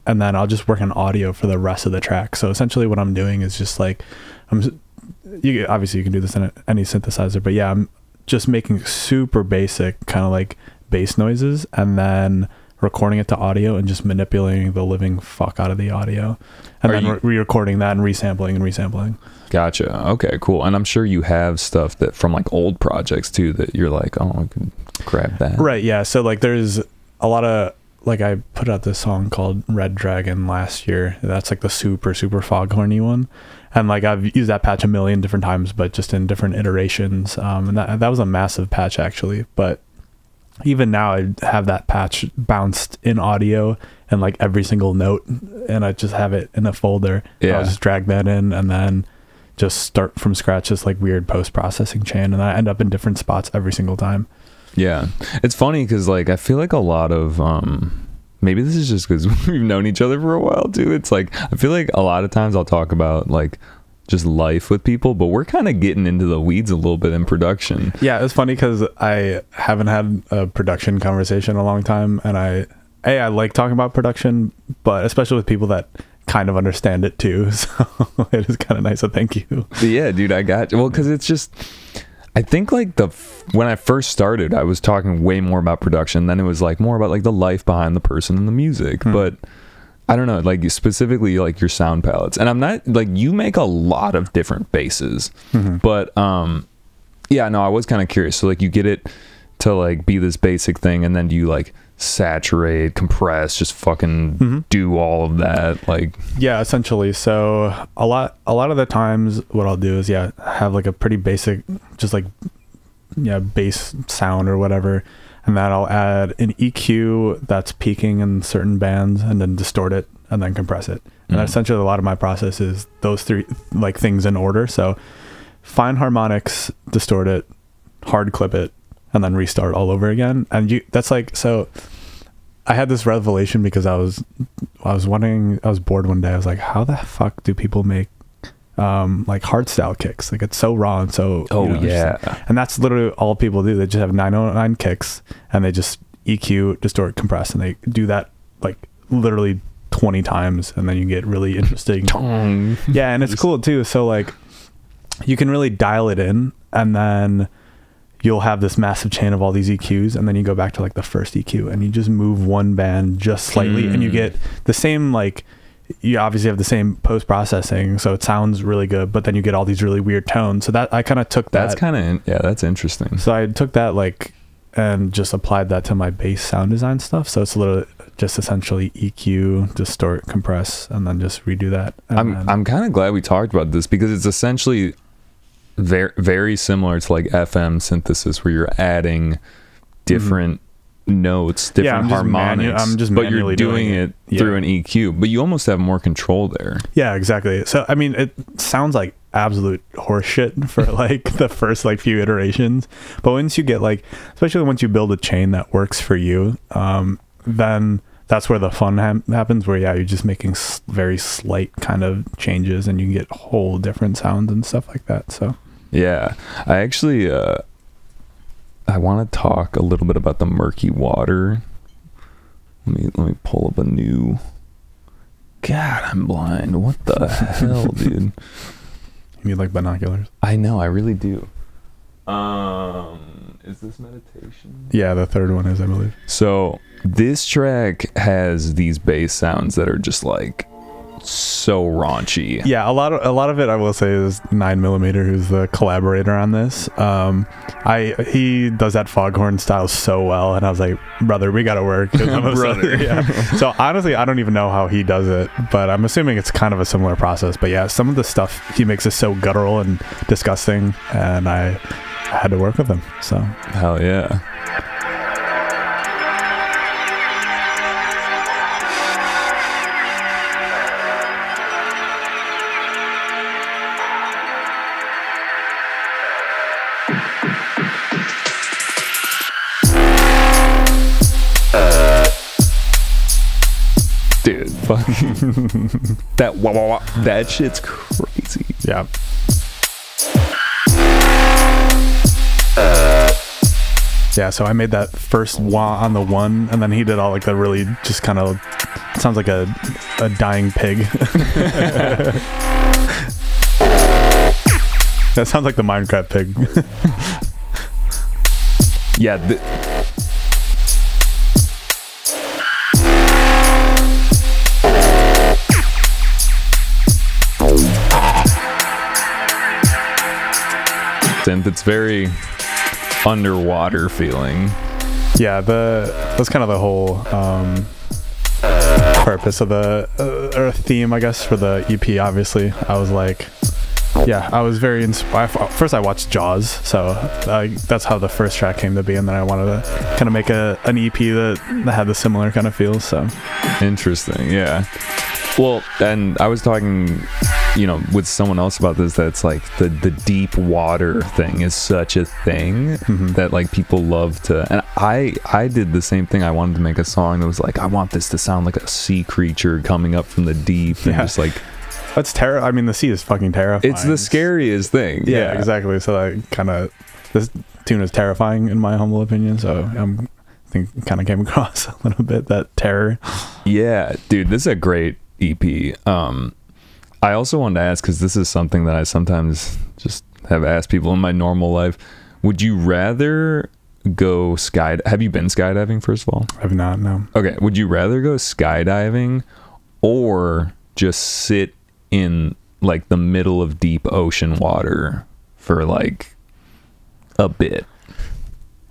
and then I'll just work on audio for the rest of the track. So essentially what I'm doing is just like obviously you can do this in any synthesizer, but yeah, I'm just making super basic kind of like bass noises and then recording it to audio and just manipulating the living fuck out of the audio, and then re-recording that and resampling. Gotcha. Okay, cool. And I'm sure you have stuff that from like old projects too that you're like, oh, I could grab that. Right. Yeah. So like there's a lot of, like I put out this song called Red Dragon last year. That's like the super foghorny one. And like I've used that patch a million different times, but just in different iterations. And that was a massive patch actually. But even now I have that patch bounced in audio and like every single note, and I just have it in a folder. Yeah. I'll just drag that in and then just start from scratch, this like weird post-processing chain, and I end up in different spots every single time. Yeah. It's funny because like I feel like a lot of maybe this is just because we've known each other for a while too. It's like I feel like a lot of times I'll talk about like just life with people, but we're kind of getting into the weeds a little bit in production. Yeah, it's funny because I haven't had a production conversation in a long time, and I like talking about production, but especially with people that kind of understand it too, so it is kind of nice. So thank you. But yeah, dude, I got you. Well, because it's just, I think like when I first started, I was talking way more about production. Then it was like more about like the life behind the person and the music. But I don't know, like specifically like your sound palettes. And I'm not like, you make a lot of different basses, but yeah, no, I was kind of curious. So like you get it to like be this basic thing, and then do you like saturate, compress, just fucking do all of that? Like, yeah, essentially. So a lot of the times what I'll do is have like a pretty basic just like bass sound or whatever, and then I'll add an EQ that's peaking in certain bands and then distort it and then compress it. And essentially a lot of my process is those three like things in order. So find harmonics, distort it, hard clip it, and then restart all over again. And that's like, so I had this revelation because I was wondering, I was bored one day. I was like, how the fuck do people make like hardstyle kicks? Like it's so raw and so, and that's literally all people do. They just have 909 kicks and they just EQ, distort, compress, and they do that like literally 20 times, and then you get really interesting. Yeah, and it's cool too. So like you can really dial it in, and then you'll have this massive chain of all these EQs, and then you go back to like the first EQ and you just move one band just slightly, and you get the same, like you obviously have the same post-processing, so it sounds really good, but then you get all these really weird tones. So that I kind of took that. That's interesting. So I took that like and just applied that to my bass sound design stuff. So it's a little just essentially EQ, distort, compress, and then just redo that. I'm kind of glad we talked about this because it's essentially very, very similar to like FM synthesis, where you're adding different notes, different harmonics, but you're doing it through an EQ, but you almost have more control there. Yeah, exactly. So I mean, it sounds like absolute horseshit for like the first like few iterations, but once you get like, especially once you build a chain that works for you, then that's where the fun happens, where you're just making very slight kind of changes, and you can get whole different sounds and stuff like that. So yeah, I actually I want to talk a little bit about the murky water. Let me pull up a new. God, I'm blind. What the hell, dude? You need like binoculars. I know, I really do. Is this meditation? Yeah, the third one is, I believe. So this track has these bass sounds that are just like so raunchy. Yeah, a lot of it I will say is 9mm, who's the collaborator on this. He does that foghorn style so well, and I was like, brother, we gotta work. Brother. Yeah. So honestly, I don't even know how he does it, but I'm assuming it's kind of a similar process. But yeah, some of the stuff he makes is so guttural and disgusting, and I had to work with him. So Hell yeah. Dude, fucking that wah, wah, wah, that shit's crazy. yeah. Yeah, so I made that first wah on the one, and then he did all like the really just kind of sounds like a dying pig. That sounds like the Minecraft pig. Yeah. It's very underwater feeling. Yeah, that's kind of the whole purpose of the or theme, I guess, for the EP. Obviously, I was like, yeah, I was very inspired. First, I watched Jaws, so that's how the first track came to be, and then I wanted to kind of make an EP that had the similar kind of feel. So Interesting, yeah. Well, and I was talking, with someone else about this, that's like the deep water thing is such a thing that like people love to, and I did the same thing. I wanted to make a song that was like, I want this to sound like a sea creature coming up from the deep, and just like, that's terrible. I mean, the sea is fucking terrifying. it's the scariest thing. Yeah, exactly. So I kind of, this tune is terrifying in my humble opinion. So I think kind of came across a little bit that terror. Yeah, dude, this is a great EP. I also wanted to ask, because this is something that I sometimes just have asked people in my normal life, would you rather go have you been skydiving, first of all? I've not, no. Okay, would you rather go skydiving or just sit in like the middle of deep ocean water for like a bit?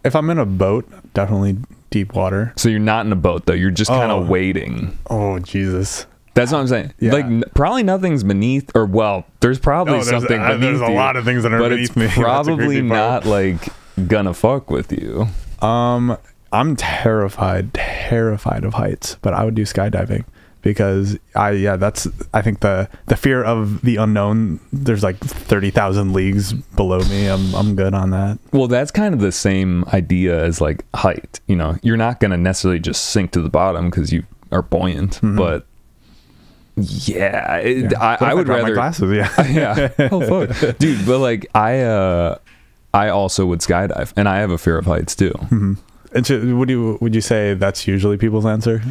If I'm in a boat, definitely deep water. So you're not in a boat though, you're just kind of waiting. Oh, Jesus. That's what I'm saying. Yeah. Like, probably nothing's beneath, or well, there's probably something beneath there's a you, lot of things that are but beneath it's me. That's a probably crazy not part. like gonna fuck with you. I'm terrified of heights, but I would do skydiving because I think the fear of the unknown. There's like 30,000 leagues below me. I'm good on that. Well, that's kind of the same idea as like height. You're not gonna necessarily just sink to the bottom because you are buoyant, but yeah, I would rather my glasses. Yeah. yeah. Oh fuck, dude. But like I also would skydive, and I have a fear of heights too. And so would you say that's usually people's answer?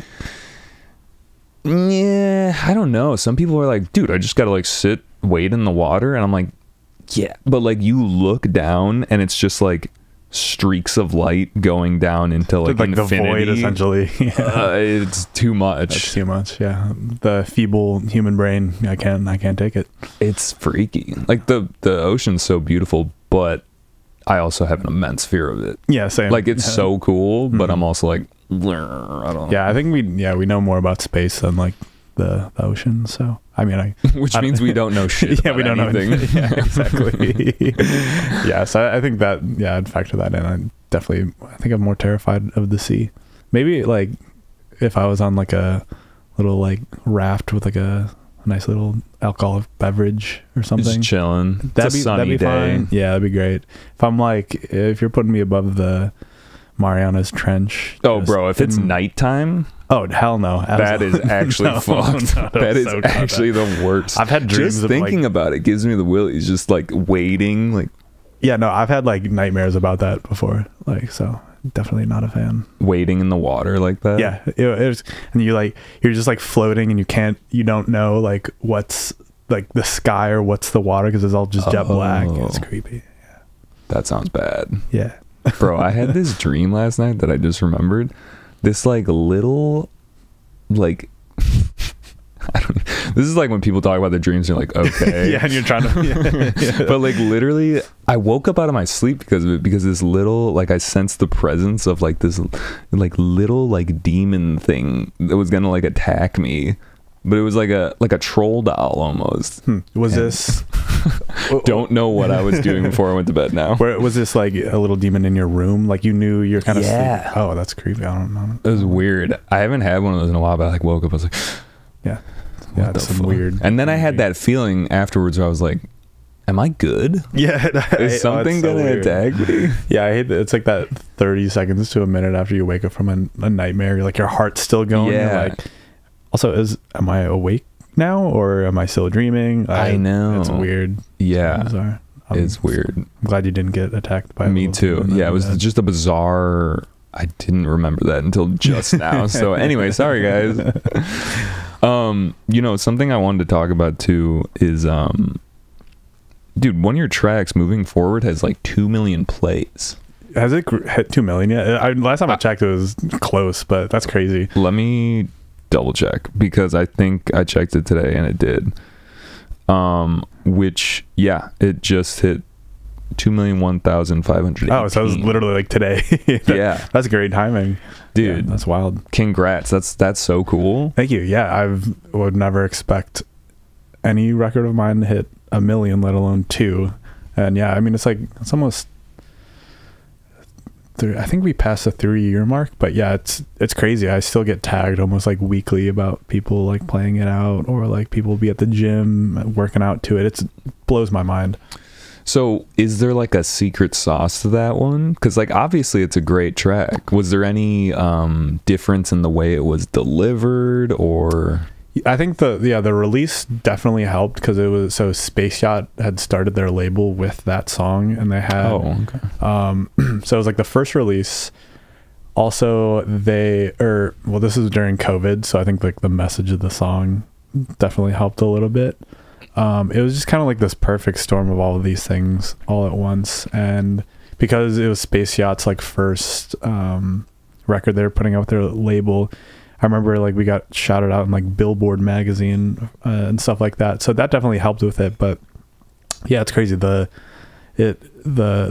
Yeah, I don't know. Some people are like, dude, I just gotta like wait in the water, and I'm like, yeah, but like you look down, and it's just like streaks of light going down into like infinity. The void, essentially. It's too much. That's too much. Yeah, the feeble human brain, I can't take it. It's freaky. Like the ocean's so beautiful, but I also have an immense fear of it. Yeah, same. Like it's so cool, but I'm also like, I don't know. Yeah, I think we know more about space than like the ocean. So I mean, which means we don't know shit. Yeah, we don't anything. know anything. Yeah, exactly. Yeah, so I think that I'd factor that in. I think I'm more terrified of the sea. Maybe like if I was on like a little like raft with like a nice little alcoholic beverage or something, just chilling. It's a sunny day. Fine. Yeah, that'd be great. If you're putting me above the Marianas Trench. Oh, bro, if it's nighttime. Oh, hell no. That is actually fucked. No, that is so actually the worst. I've had dreams just of thinking like, about it gives me the willies, just like waiting. Like, yeah, no, I've had like nightmares about that before. Like, so definitely not a fan. Waiting in the water like that. Yeah. And you're just like floating and you don't know like what's like the sky or what's the water because it's all just jet black. It's creepy. Yeah. That sounds bad. Yeah. Bro, I had this dream last night that I just remembered. This like little like This is like when people talk about their dreams, you're like, okay. Yeah, and you're trying to. Yeah. But like literally, I woke up out of my sleep because of it. Because this little, like, I sensed the presence of like this, like little like demon thing that was gonna like attack me. But it was like a troll doll almost. Was this? Don't know what I was doing before I went to bed now. Where was this like a little demon in your room? Like you knew you're kind of. Yeah. Sleeping? Oh, that's creepy. I don't know. It was weird. I haven't had one of those in a while, but I like woke up. I was like, yeah, yeah, that's some weird. And then I had that feeling afterwards where I was like, am I good? Yeah. Is something gonna attack me? Yeah, I hate that. It's like that 30 seconds to a minute after you wake up from a nightmare. You're like your heart's still going. Yeah. You're like, also, am I awake now or am I still dreaming? I know. It's weird. Yeah. It's weird. I'm glad you didn't get attacked by me too. Yeah, it was just a bizarre. I didn't remember that until just now. So anyway, sorry guys. You know, something I wanted to talk about too is dude, one of your tracks, Moving Forward, has like 2 million plays. Has it hit 2 million yet? Last time I checked, it was close, but that's crazy. Let me double check because I think I checked it today and it did. Which, yeah, it just hit 2,001,500. Oh, so it was literally like today. Yeah, that's great timing, dude. Yeah, that's wild. Congrats. That's so cool. Thank you. Yeah, I would never expect any record of mine to hit 1 million, let alone 2. And yeah, I mean, it's almost. I think we passed the 3-year mark, but yeah, it's crazy. I still get tagged almost like weekly about people like playing it out, or like people be at the gym working out to it. It blows my mind. So is there like a secret sauce to that one? Because like obviously it's a great track. Was there any difference in the way it was delivered, or? I think the release definitely helped because it was Space Yacht had started their label with that song, and they had so it was like the first release. Also, this is during COVID, so I think like the message of the song definitely helped a little bit. It was just kind of like this perfect storm of all of these things all at once, and because it was Space Yacht's like first record they were putting out with their label, I remember like we got shouted out in like Billboard magazine and stuff like that, so that definitely helped with it. But yeah, it's crazy, the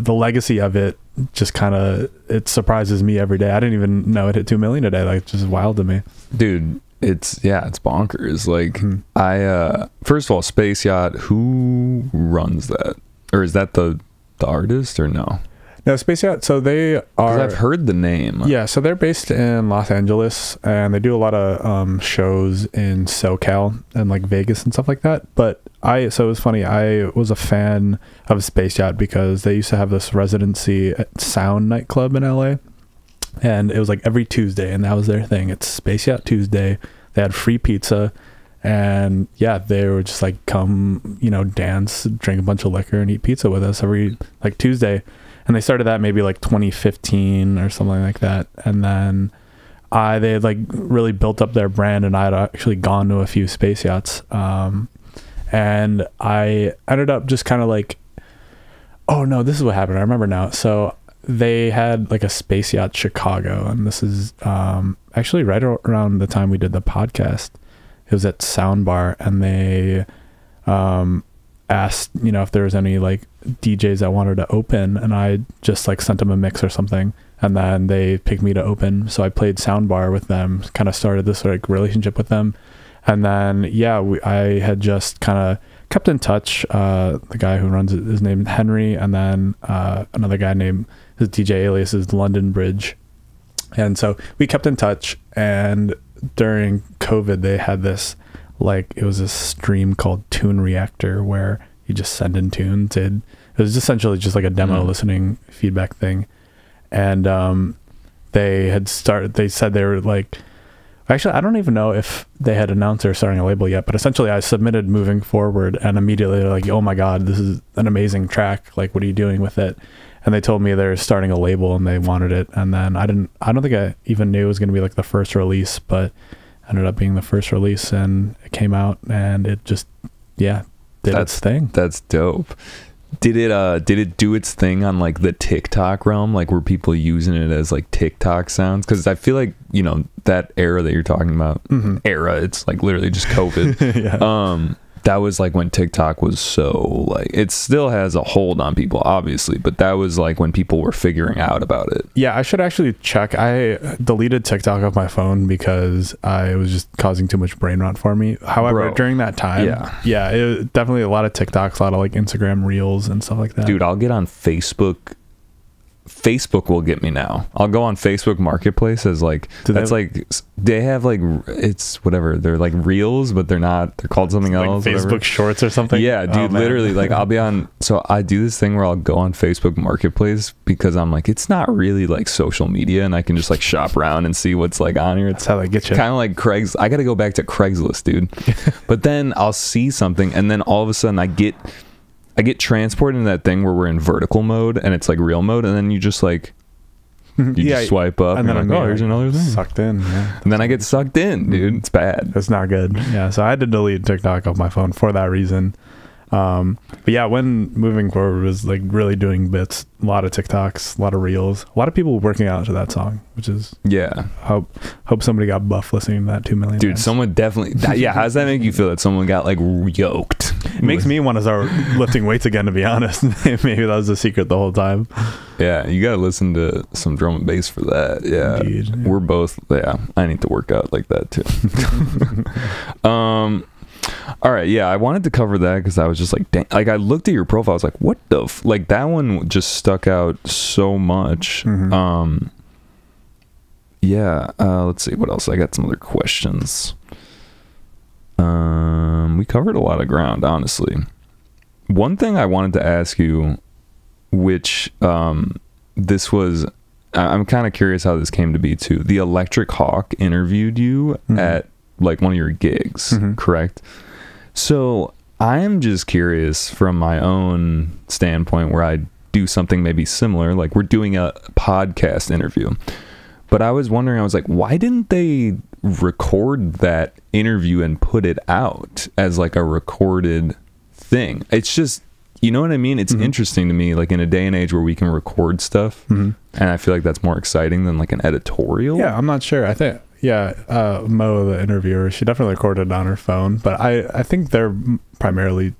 legacy of it just kind of, it surprises me every day. I didn't even know it hit 2 million today. Like, it's just wild to me, dude. It's bonkers. Like, I first of all, Space Yacht, who runs that, or is that the artist, or no? No, Space Yacht. So they are. I've heard the name. Yeah, so they're based in Los Angeles, and they do a lot of shows in SoCal and like Vegas and stuff like that. But so it was funny. I was a fan of Space Yacht because they used to have this residency at Sound nightclub in LA, and it was like every Tuesday, and that was their thing. It's Space Yacht Tuesday. They had free pizza, and yeah, they were just like, come, dance, drink a bunch of liquor, and eat pizza with us every like Tuesday. And they started that maybe like 2015 or something like that. And then they had like really built up their brand, and I had actually gone to a few Space Yachts. And I ended up just kind of like, oh no, this is what happened. I remember now. So they had like a Space Yacht Chicago, and this is actually right around the time we did the podcast. It was at Soundbar, and they asked, if there was any like DJs that wanted to open, and I just like sent them a mix or something, and then they picked me to open. So I played Soundbar with them, kind of started this like relationship with them. And then I had just kind of kept in touch. The guy who runs it, his name is Henry, and then another guy named, his DJ alias is London Bridge. And so we kept in touch, and during COVID they had this, like, it was a stream called Tune Reactor where you just send in tunes. It was essentially just like a demo listening feedback thing. And they said they were like, actually, I don't even know if they had announced they were starting a label yet, but essentially I submitted Moving Forward, and immediately they're like, oh my God, this is an amazing track. Like, what are you doing with it? And they told me they're starting a label and they wanted it. And then I don't think I even knew it was going to be like the first release, but ended up being the first release, and it came out, and it just, did its thing. That's dope. Did it do its thing on like the TikTok realm? Like, were people using it as like TikTok sounds? Because I feel like, you know, that era that you're talking about, era, it's like literally just COVID. Yeah. That was like when TikTok was so like, it still has a hold on people, obviously, but that was like when people were figuring out about it. Yeah, I should actually check. I deleted TikTok off my phone because it was just causing too much brain rot for me. However, during that time, it definitely a lot of TikToks, a lot of like Instagram Reels and stuff like that. Dude, I'll get on Facebook. Facebook will get me now. I'll go on Facebook Marketplace as like, they have like, it's whatever, they're like reels, but they're not, they're called something like else. Facebook whatever. Shorts or something. Yeah, dude, literally, like I'll be on, so I do this thing where I'll go on Facebook Marketplace because I'm like, it's not really like social media, and I can just like shop around and see what's like on here. That's how they get you. Kind of like I gotta go back to Craigslist, dude. But then I'll see something, and then all of a sudden I get transported in that thing where we're in vertical mode and it's like real mode, and then you just like just swipe up and then I'm like, oh, here's another thing. Sucked in. Yeah. And then I get sucked in, dude. It's bad. That's not good. Yeah. So I had to delete TikTok off my phone for that reason. But yeah, when moving forward was like really doing bits, a lot of TikToks, a lot of reels, a lot of people working out to that song, which is hope somebody got buff listening to that 2 million. Dude, times. someone definitely. How does that make you feel that someone got like yoked? It makes me want to start lifting weights again, to be honest. Maybe that was the secret the whole time. Yeah, you gotta listen to some drum and bass for that. Yeah, indeed. We're both. Yeah, I need to work out like that too. All right, yeah, I wanted to cover that because I was just like, dang, like I looked at your profile, I was like, what the like that one just stuck out so much. Let's see what else. I got some other questions. We covered a lot of ground, honestly. One thing I wanted to ask you, which this was, I'm kind of curious how this came to be too. The Electric Hawk interviewed you at like one of your gigs, correct? So I'm just curious from my own standpoint where I do something maybe similar, like we're doing a podcast interview, but I was wondering, I was like, why didn't they record that interview and put it out as like a recorded thing? It's just, you know what I mean? It's interesting to me, like in a day and age where we can record stuff, and I feel like that's more exciting than like an editorial. Yeah, I'm not sure. I think Mo, the interviewer, she definitely recorded on her phone, but I think they're primarily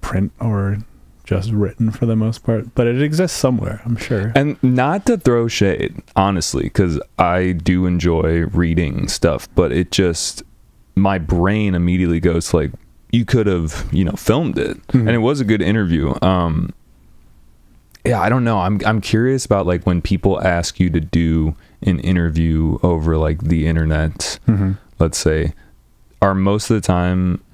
print or just written for the most part, but it exists somewhere, I'm sure. And not to throw shade, honestly, because I do enjoy reading stuff, but it just, my brain immediately goes to like, you could have, you know, filmed it, and it was a good interview. Yeah, I don't know. I'm curious about like when people ask you to do an interview over like the internet, let's say, are most of the time,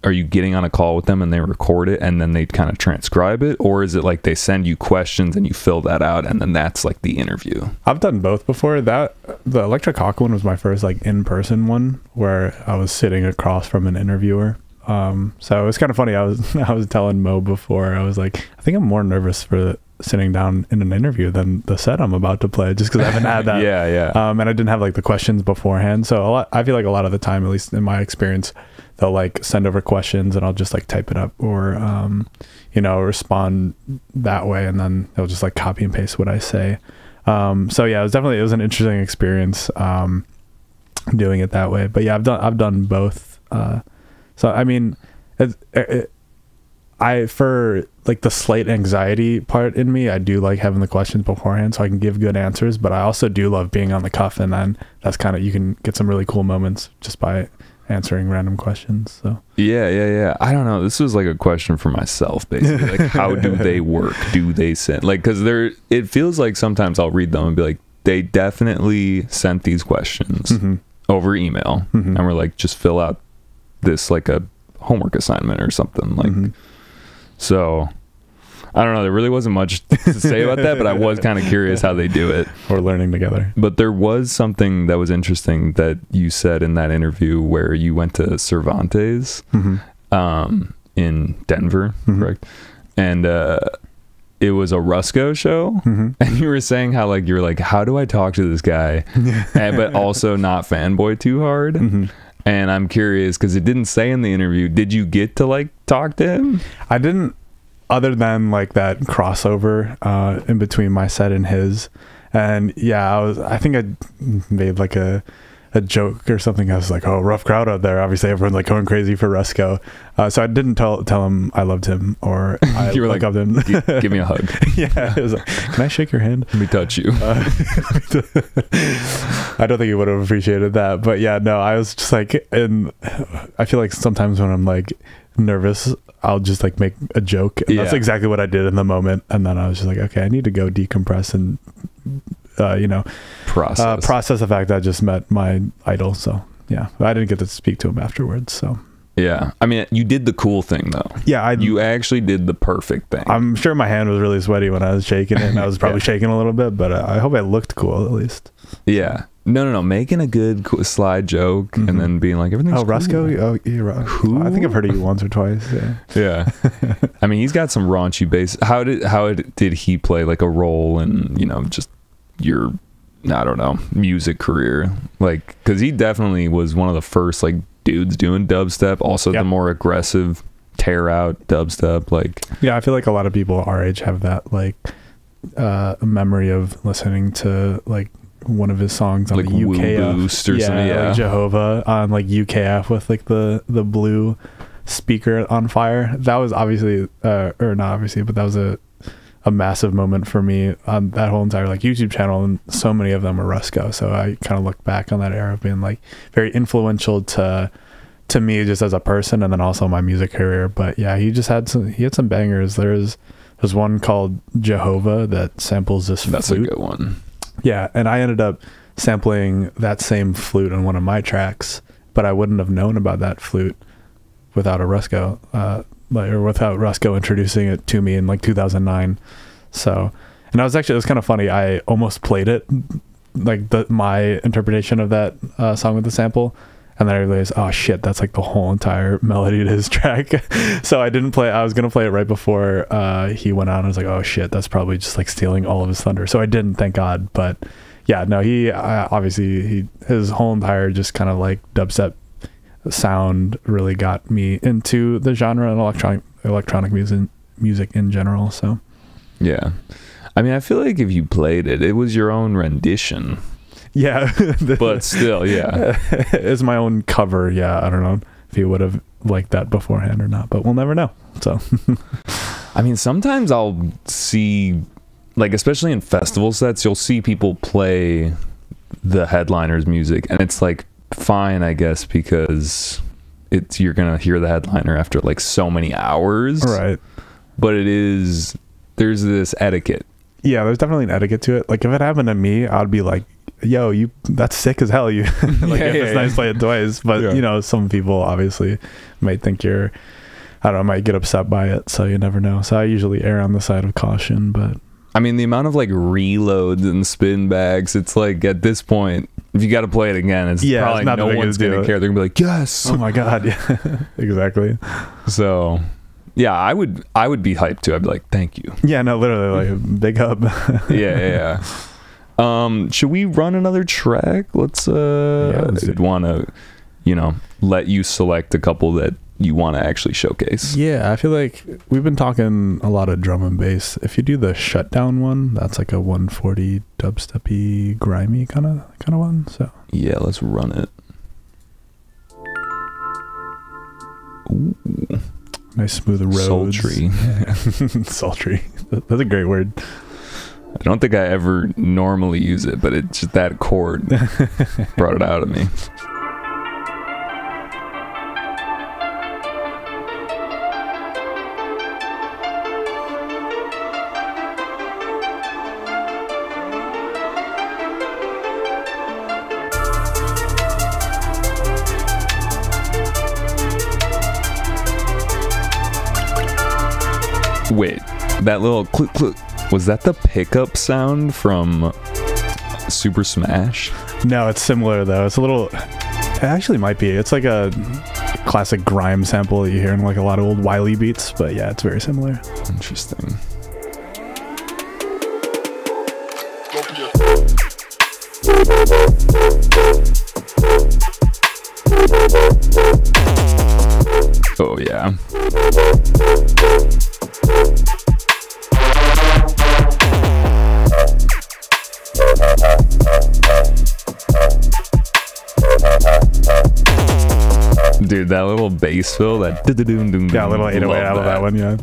are you getting on a call with them and they record it and then they kind of transcribe it? Or is it like they send you questions and you fill that out and then that's like the interview? I've done both before. The Electric Hawk one was my first like in-person one where I was sitting across from an interviewer. So it was kind of funny. I was telling Mo before, I was like, I think I'm more nervous for sitting down in an interview than the set I'm about to play, just because I haven't had that. And I didn't have like the questions beforehand. So I feel like a lot of the time, at least in my experience, they'll like send over questions and I'll just like type it up or, respond that way. And then they'll just like copy and paste what I say. So yeah, it was an interesting experience, doing it that way. But yeah, I've done both. So I mean, for like the slight anxiety part in me, I do like having the questions beforehand so I can give good answers. But I also do love being on the cuff, and then that's kind of, you can get some really cool moments just by answering random questions. So yeah. I don't know. This was like a question for myself, basically. Like, how do they work? Do they send like? Because it feels like sometimes I'll read them and be like, they definitely sent these questions over email, and we're like, just fill out this like a homework assignment or something like. So I don't know, there really wasn't much to say about that, but I was kind of curious how they do it. We're learning together. But there was something that was interesting that you said in that interview where you went to Cervantes in Denver, correct? And it was a Rusco show, and you were saying how like, you were like, how do I talk to this guy but also not fanboy too hard? And I'm curious because it didn't say in the interview, did you get to like talk to him? I didn't other than like that crossover in between my set and his. And yeah, I think I made like a joke or something. I was like, oh, rough crowd out there. Obviously everyone's like going crazy for Rusko. So I didn't tell him I loved him or I You were like, loved him. Give me a hug. Yeah. It was like, can I shake your hand? Let me touch you. I don't think he would have appreciated that, but yeah, no, I was just like, and I feel like sometimes when I'm like nervous, I'll just like make a joke, and that's exactly what I did in the moment. And then I was just like, okay, I need to go decompress and process the fact that I just met my idol. So yeah, I didn't get to speak to him afterwards. So yeah, I mean, you did the cool thing though. Yeah, you actually did the perfect thing. I'm sure my hand was really sweaty when I was shaking it, and I was probably shaking a little bit, but I hope I looked cool at least. Yeah. No. Making a good slide joke and then being like, everything's cool. Rusko? Oh, you're right. Who? I think I've heard of you once or twice. Yeah. I mean, he's got some raunchy bass. How did he play like a role in, just your, I don't know, music career? Like, because he definitely was one of the first like dudes doing dubstep. Also, the more aggressive tear out dubstep. Like, yeah, I feel like a lot of people our age have that like memory of listening to like one of his songs on like the UKF Boost or something, like Jehovah on like UKF with like the blue speaker on fire. That was obviously or not obviously, but that was a massive moment for me on that whole entire like YouTube channel, and so many of them are Rusko. So I kind of look back on that era of being like very influential to me just as a person, and then also my music career. But yeah, he had some bangers. There's one called Jehovah that samples this flute. That's a good one. Yeah, and I ended up sampling that same flute on one of my tracks, but I wouldn't have known about that flute without a Rusko, or without Rusko introducing it to me in like 2009. So, and it was kind of funny. I almost played it, like my interpretation of that song with the sample, and then I realized, oh shit, that's like the whole entire melody to his track. So I didn't play. I was gonna play it right before he went on. I was like, oh shit, that's probably just like stealing all of his thunder. So I didn't, thank God. But yeah, no, he obviously his whole entire just kind of like dubstep sound really got me into the genre and electronic music in general. So yeah, I mean, I feel like if you played it, it was your own rendition. Yeah. But still, yeah. It's my own cover. Yeah. I don't know if he would have liked that beforehand or not, but we'll never know. So, I mean, sometimes I'll see, like, especially in festival sets, you'll see people play the headliner's music, and it's like fine, I guess, because you're going to hear the headliner after like so many hours. Right. But there's this etiquette. Yeah, there's definitely an etiquette to it. Like, if it happened to me, I'd be like, yo, that's sick as hell. You like, it's nice to play it twice. But some people obviously might think might get upset by it. So you never know. So I usually err on the side of caution. But I mean, the amount of like reloads and spin bags, it's like at this point, if you got to play it again, it's probably no one's going to care. They're going to be like, yes. Oh my God. Yeah, exactly. So yeah, I would be hyped too. I'd be like, thank you. Yeah, no, literally, like, big hub. Yeah. Should we run another track? Let's want to, let you select a couple that you want to actually showcase. Yeah, I feel like we've been talking a lot of drum and bass. If you do the Shutdown one, that's like a 140 dubsteppy, grimy kind of one. So yeah, let's run it. Ooh. Nice smooth roads. Sultry. Yeah. Sultry. That's a great word. I don't think I ever normally use it, but it's just that chord brought it out of me. Wait, that little click click, was that the pickup sound from Super Smash? No, it's similar though. It actually might be. It's like a classic grime sample that you hear in like a lot of old Wiley beats, but yeah, it's very similar. Interesting. Oh yeah. Dude, that little bass fill, that Yeah, a little 808 out of that one, yeah.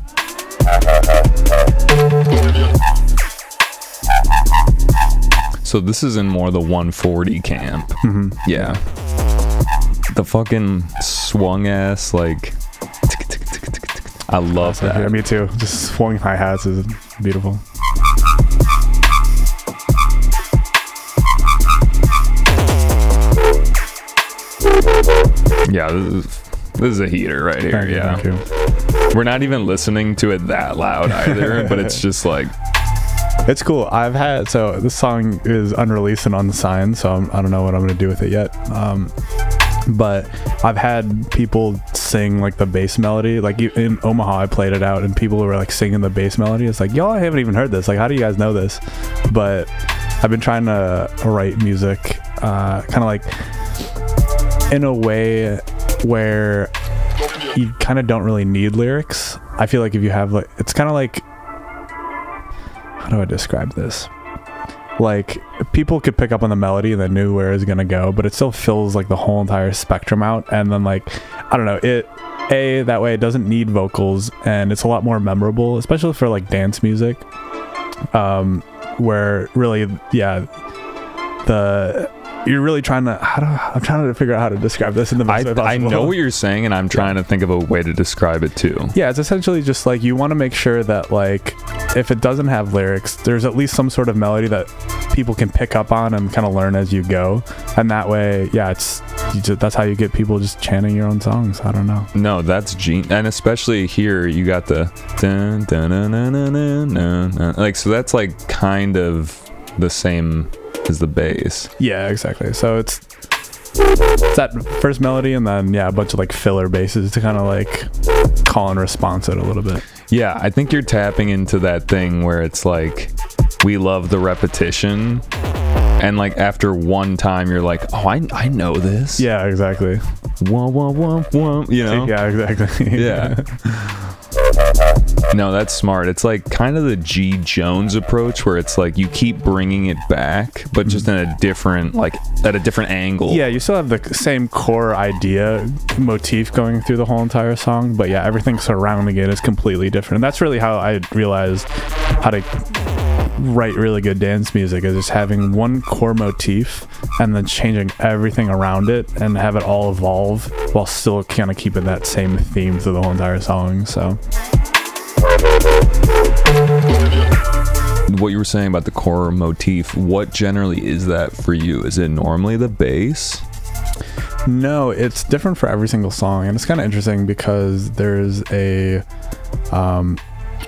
So this is in more the 140 camp. Yeah. The fucking swung ass, like, I love that. Yeah, me too. Just swung hi-hats is beautiful. Yeah, this is a heater right here. Thank you. We're not even listening to it that loud either, but it's just like, it's cool. So this song is unreleased and unsigned, so I don't know what I'm gonna do with it yet. But I've had people sing like the bass melody. Like in Omaha, I played it out, and people were like singing the bass melody. It's like, y'all, I haven't even heard this. Like, how do you guys know this? But I've been trying to write music, kind of like in a way where you kind of don't really need lyrics. I feel like if you have, like, it's kind of like, how do I describe this? Like, people could pick up on the melody and they knew where it was gonna go, but it still fills like the whole entire spectrum out. And then, like, I don't know, that way it doesn't need vocals, and it's a lot more memorable, especially for like dance music, where really, yeah, you're really trying to, I'm trying to figure out how to describe this in the best way possible. I know what you're saying, and I'm trying to think of a way to describe it too. Yeah, it's essentially just like, you want to make sure that, like, if it doesn't have lyrics, there's at least some sort of melody that people can pick up on and kind of learn as you go. And that way, yeah, that's how you get people just chanting your own songs. I don't know. No, that's and especially here, you got the dun, dun, dun, dun, dun, dun, dun, dun. Like, so that's like kind of the same as the bass. Yeah, exactly. So it's that first melody, and then, yeah, a bunch of like filler basses to kind of like call and response it a little bit. Yeah, I think you're tapping into that thing where it's like, we love the repetition, and like after one time you're like, oh, I know this. Yeah, exactly. Wah, wah, wah, wah, you know? Yeah, exactly. Yeah. No, that's smart. It's like kind of the G. Jones approach, where it's like you keep bringing it back, but just in a different, like at a different angle. Yeah, you still have the same core idea motif going through the whole entire song, but yeah, everything surrounding it is completely different. And that's really how I realized how to write really good dance music, is just having one core motif and then changing everything around it and have it all evolve while still kind of keeping that same theme through the whole entire song. So what you were saying about the core motif, what generally is that for you? Is it normally the bass? No, it's different for every single song, and it's kind of interesting because there's a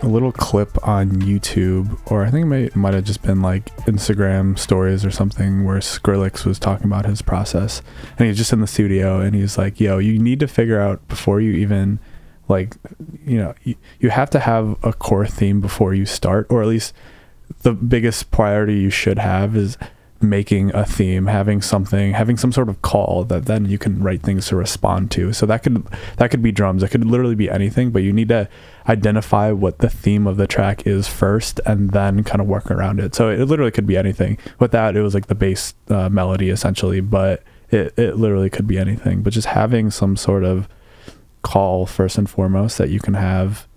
little clip on YouTube, or I think it might have just been like Instagram stories or something, where Skrillex was talking about his process, and he's just in the studio and he's like, yo, you need to figure out before you even, like, you know, you have to have a core theme before you start, or at least the biggest priority you should have is making a theme, having some sort of call that then you can write things to respond to. So that could be drums, it could literally be anything, but you need to identify what the theme of the track is first and then kind of work around it. So it literally could be anything. With that, it was like the bass melody essentially, but it literally could be anything. But just having some sort of call first and foremost that you can have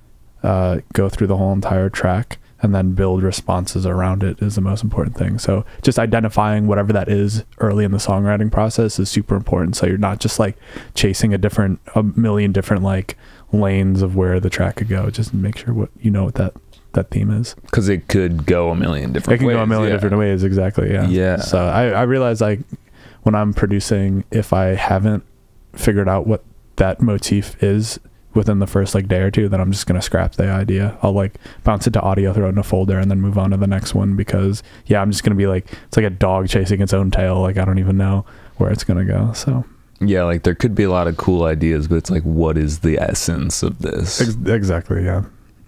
go through the whole entire track and then build responses around it is the most important thing. So just identifying whatever that is early in the songwriting process is super important, so you're not just like chasing a million different like lanes of where the track could go. Just make sure what that theme is, because it could go a million different ways. It can go a million different ways, exactly. Yeah. So I realize, like, when I'm producing, if I haven't figured out what that motif is within the first like day or two, then I'm just gonna scrap the idea. I'll like bounce it to audio, throw it in a folder, and then move on to the next one, because I'm just gonna be like, it's like a dog chasing its own tail. Like, I don't even know where it's gonna go. So yeah, like there could be a lot of cool ideas, but it's like, what is the essence of this? Exactly.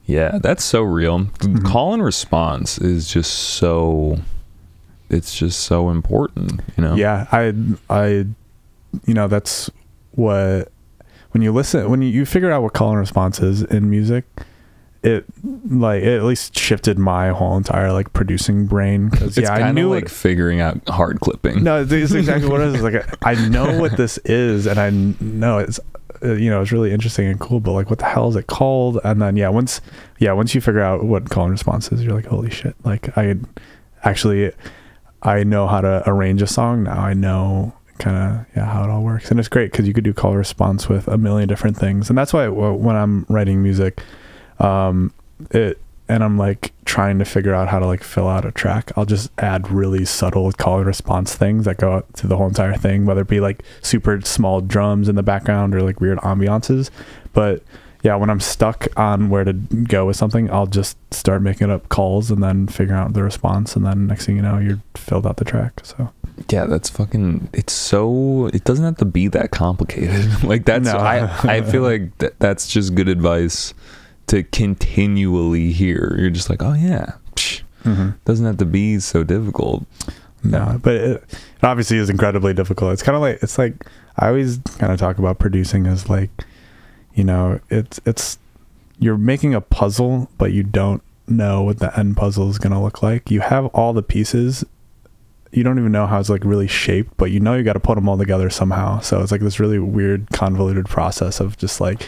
Yeah, that's so real. Mm-hmm. Call and response is just so, it's just so important, you know? Yeah, I that's what, when you figure out what call and response is in music, it at least shifted my whole entire like producing brain. Because I knew like figuring out hard clipping. No, it's exactly what it is. Like, I know what this is, and I know you know, it's really interesting and cool, but like, what the hell is it called? And then once you figure out what call and response is, you're like, holy shit, like I know how to arrange a song now. I know kind of how it all works, and it's great because you could do call and response with a million different things. And that's why when I'm writing music, and I'm like trying to figure out how to like fill out a track, I'll just add really subtle call and response things that go out to the whole entire thing, whether it be like super small drums in the background or like weird ambiances. But yeah, when I'm stuck on where to go with something, I'll just start making up calls and then figure out the response, and then next thing you know, you're filled out the track. So yeah, that's fucking, it doesn't have to be that complicated. Like that's, no. I feel like that's just good advice to continually hear. You're just like, oh yeah, doesn't have to be so difficult. No, but it obviously is incredibly difficult. It's kind of like, it's like, I always kind of talk about producing as like, you know, it's you're making a puzzle, but you don't know what the end puzzle is going to look like. You have all the pieces, you don't even know how it's like really shaped, but you know you got to put them all together somehow. So it's like this really weird convoluted process of just like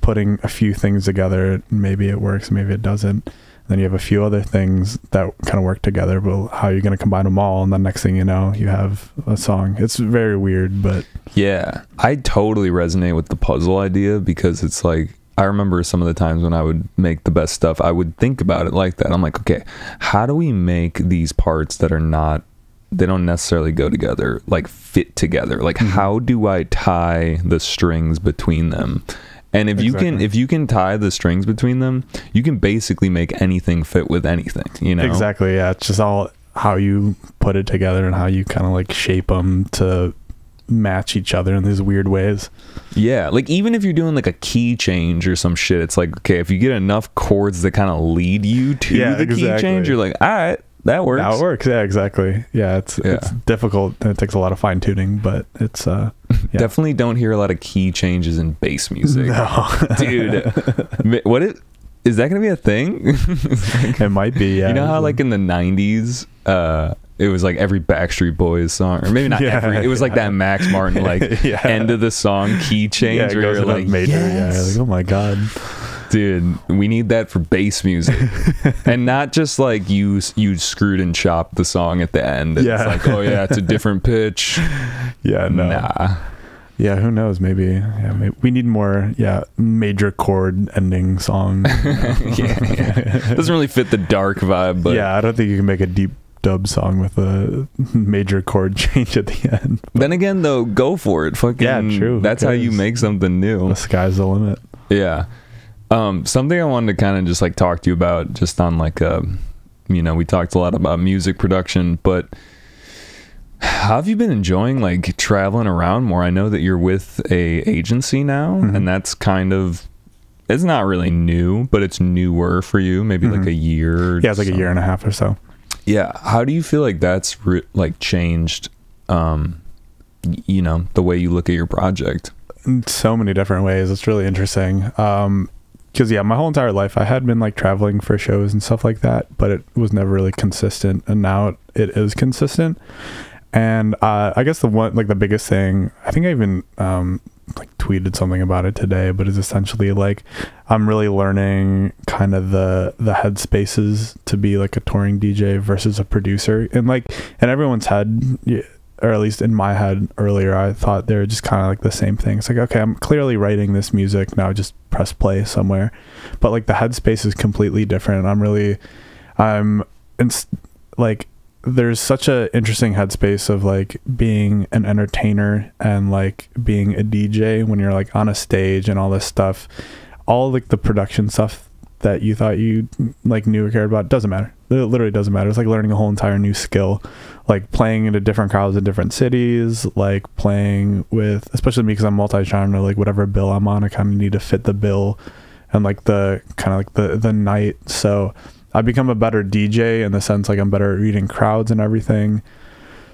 putting a few things together. Maybe it works, maybe it doesn't. Then you have a few other things that kind of work together, but how are you going to combine them all? And then next thing you know, you have a song. It's very weird, but yeah, I totally resonate with the puzzle idea, because it's like, I remember some of the times when I would make the best stuff, I would think about it like that. I'm like, okay, how do we make these parts that are not, they don't necessarily go together, like fit together? Like, how do I tie the strings between them? And if you can tie the strings between them, you can basically make anything fit with anything, you know? Exactly. Yeah. It's just all how you put it together and how you kind of like shape them to match each other in these weird ways. Yeah. Like even if you're doing like a key change or some shit, it's like, okay, if you get enough chords that kind of lead you to the key change, you're like, all right, that works. That works. Yeah, exactly. Yeah. It's difficult and it takes a lot of fine tuning, but it's, definitely don't hear a lot of key changes in bass music. No. Dude, is that gonna be a thing? It might be. Yeah. You know how like in the 90s it was like every Backstreet Boys song, or maybe not every, it was like that Max Martin like end of the song key change where you're like major. Yes. Like, oh my god, dude, we need that for bass music. And not just like you screwed and chopped the song at the end. It's like, oh yeah, it's a different pitch. Yeah, no. Nah. Yeah, who knows? Maybe we need more major chord ending song. Doesn't really fit the dark vibe, but I don't think you can make a deep dub song with a major chord change at the end. But then again though, go for it. Fucking true. That's how you make something new. The sky's the limit. Yeah. Something I wanted to kind of just like talk to you about, just on like you know, we talked a lot about music production, but how have you been enjoying like traveling around more? I know that you're with a agency now, and that's kind of, it's not really new, but it's newer for you, maybe like a year. Yeah, it's like a year and a half or so. Yeah. How do you feel like that's like changed, you know, the way you look at your project? In so many different ways. It's really interesting. Because my whole entire life I had been like traveling for shows and stuff like that, but it was never really consistent, and now it is consistent. And I guess the biggest thing, I think I even like tweeted something about it today, but it's essentially like I'm really learning kind of the headspaces to be like a touring DJ versus a producer. And like in everyone's head, or at least in my head earlier, I thought they were just kind of like the same thing. It's like, okay, I'm clearly writing this music now, just press play somewhere. But like the headspace is completely different. There's such a interesting headspace of like being an entertainer and like being a DJ when you're like on a stage and all this stuff. All like the production stuff that you thought you like knew or cared about doesn't matter. It literally doesn't matter. It's like learning a whole entire new skill, like playing into different crowds in different cities, like playing with, especially me because I'm multi-genre, like whatever bill I'm on, I kind of need to fit the bill and like the kind of like the night. So I become a better DJ in the sense like I'm better at reading crowds and everything.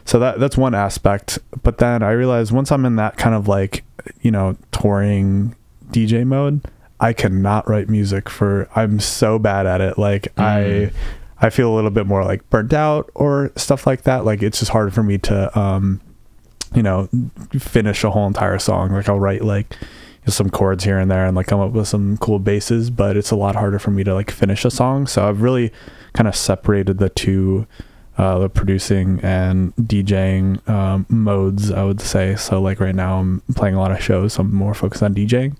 So that's one aspect. But then I realized once I'm in that kind of like, you know, touring DJ mode, I cannot write music I'm so bad at it. Like I feel a little bit more like burnt out or stuff like that. Like it's just hard for me to, you know, finish a whole entire song. Like I'll write like, some chords here and there and like come up with some cool basses, but it's a lot harder for me to like finish a song. So I've really kind of separated the two, the producing and DJing modes, I would say. So like right now I'm playing a lot of shows, so I'm more focused on DJing.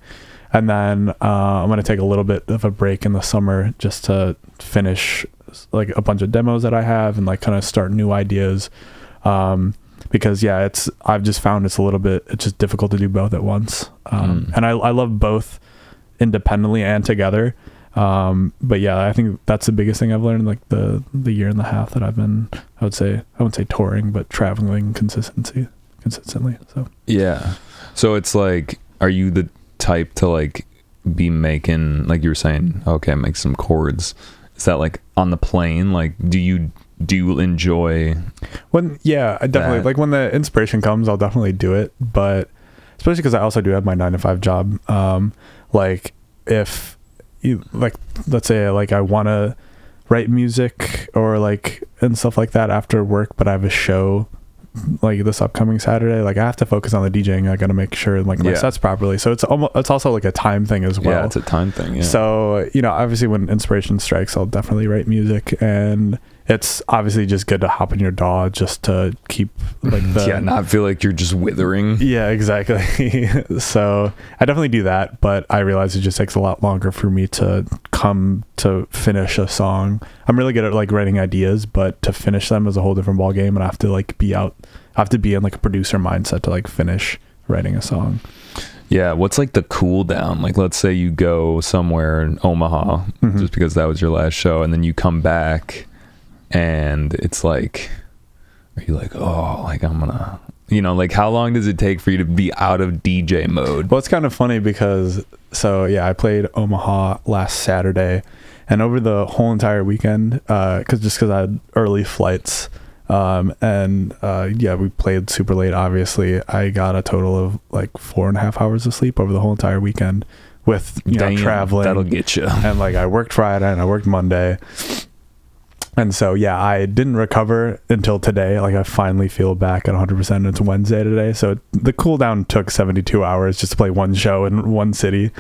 And then I'm going to take a little bit of a break in the summer just to finish like a bunch of demos that I have and like kind of start new ideas. Because yeah, I've just found it's just difficult to do both at once. And I love both independently and together. But yeah, I think that's the biggest thing I've learned, like the year and a half that I've been, I wouldn't say touring, but traveling consistently. So yeah. So it's like, are you the type to like be making, like you were saying, okay, make some chords? Is that like on the plane? Like, do you enjoy I definitely like when the inspiration comes, I'll definitely do it. But especially because I also do have my 9-to-5 job. Like if you like, let's say like I want to write music or like and stuff like that after work, but I have a show like this upcoming Saturday, like I have to focus on the DJing. I got to make sure like my sets properly. So it's also like a time thing as well. Yeah, it's a time thing. Yeah. So, obviously when inspiration strikes, I'll definitely write music, and it's obviously just good to hop in your DAW just to keep like not feel like you're just withering. Yeah, exactly. So I definitely do that, but I realize it just takes a lot longer for me to come to finish a song. I'm really good at like writing ideas, but to finish them is a whole different ball game, and I have to like be in like a producer mindset to like finish writing a song. Yeah, what's like the cool down? Like, let's say you go somewhere in Omaha, just because that was your last show, and then you come back and it's like, are you like, oh, like I'm gonna, like how long does it take for you to be out of DJ mode? Well, it's kind of funny because, I played Omaha last Saturday, and over the whole entire weekend, because I had early flights, we played super late. Obviously, I got a total of like 4.5 hours of sleep over the whole entire weekend with traveling. That'll get you. And like I worked Friday and I worked Monday. And so, I didn't recover until today. Like I finally feel back at 100%. It's Wednesday today. So the cool down took 72 hours just to play one show in one city.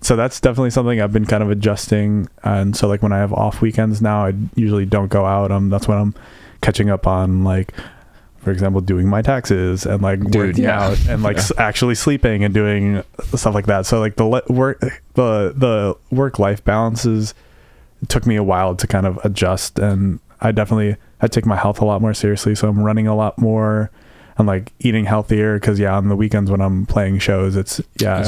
So that's definitely something I've been kind of adjusting. And so like when I have off weekends now, I usually don't go out. That's when I'm catching up on, like, for example, doing my taxes and like working out and like actually sleeping and doing stuff like that. So like the work-life balances, it took me a while to kind of adjust, and I take my health a lot more seriously. So I'm running a lot more and like eating healthier, because on the weekends when I'm playing shows, it's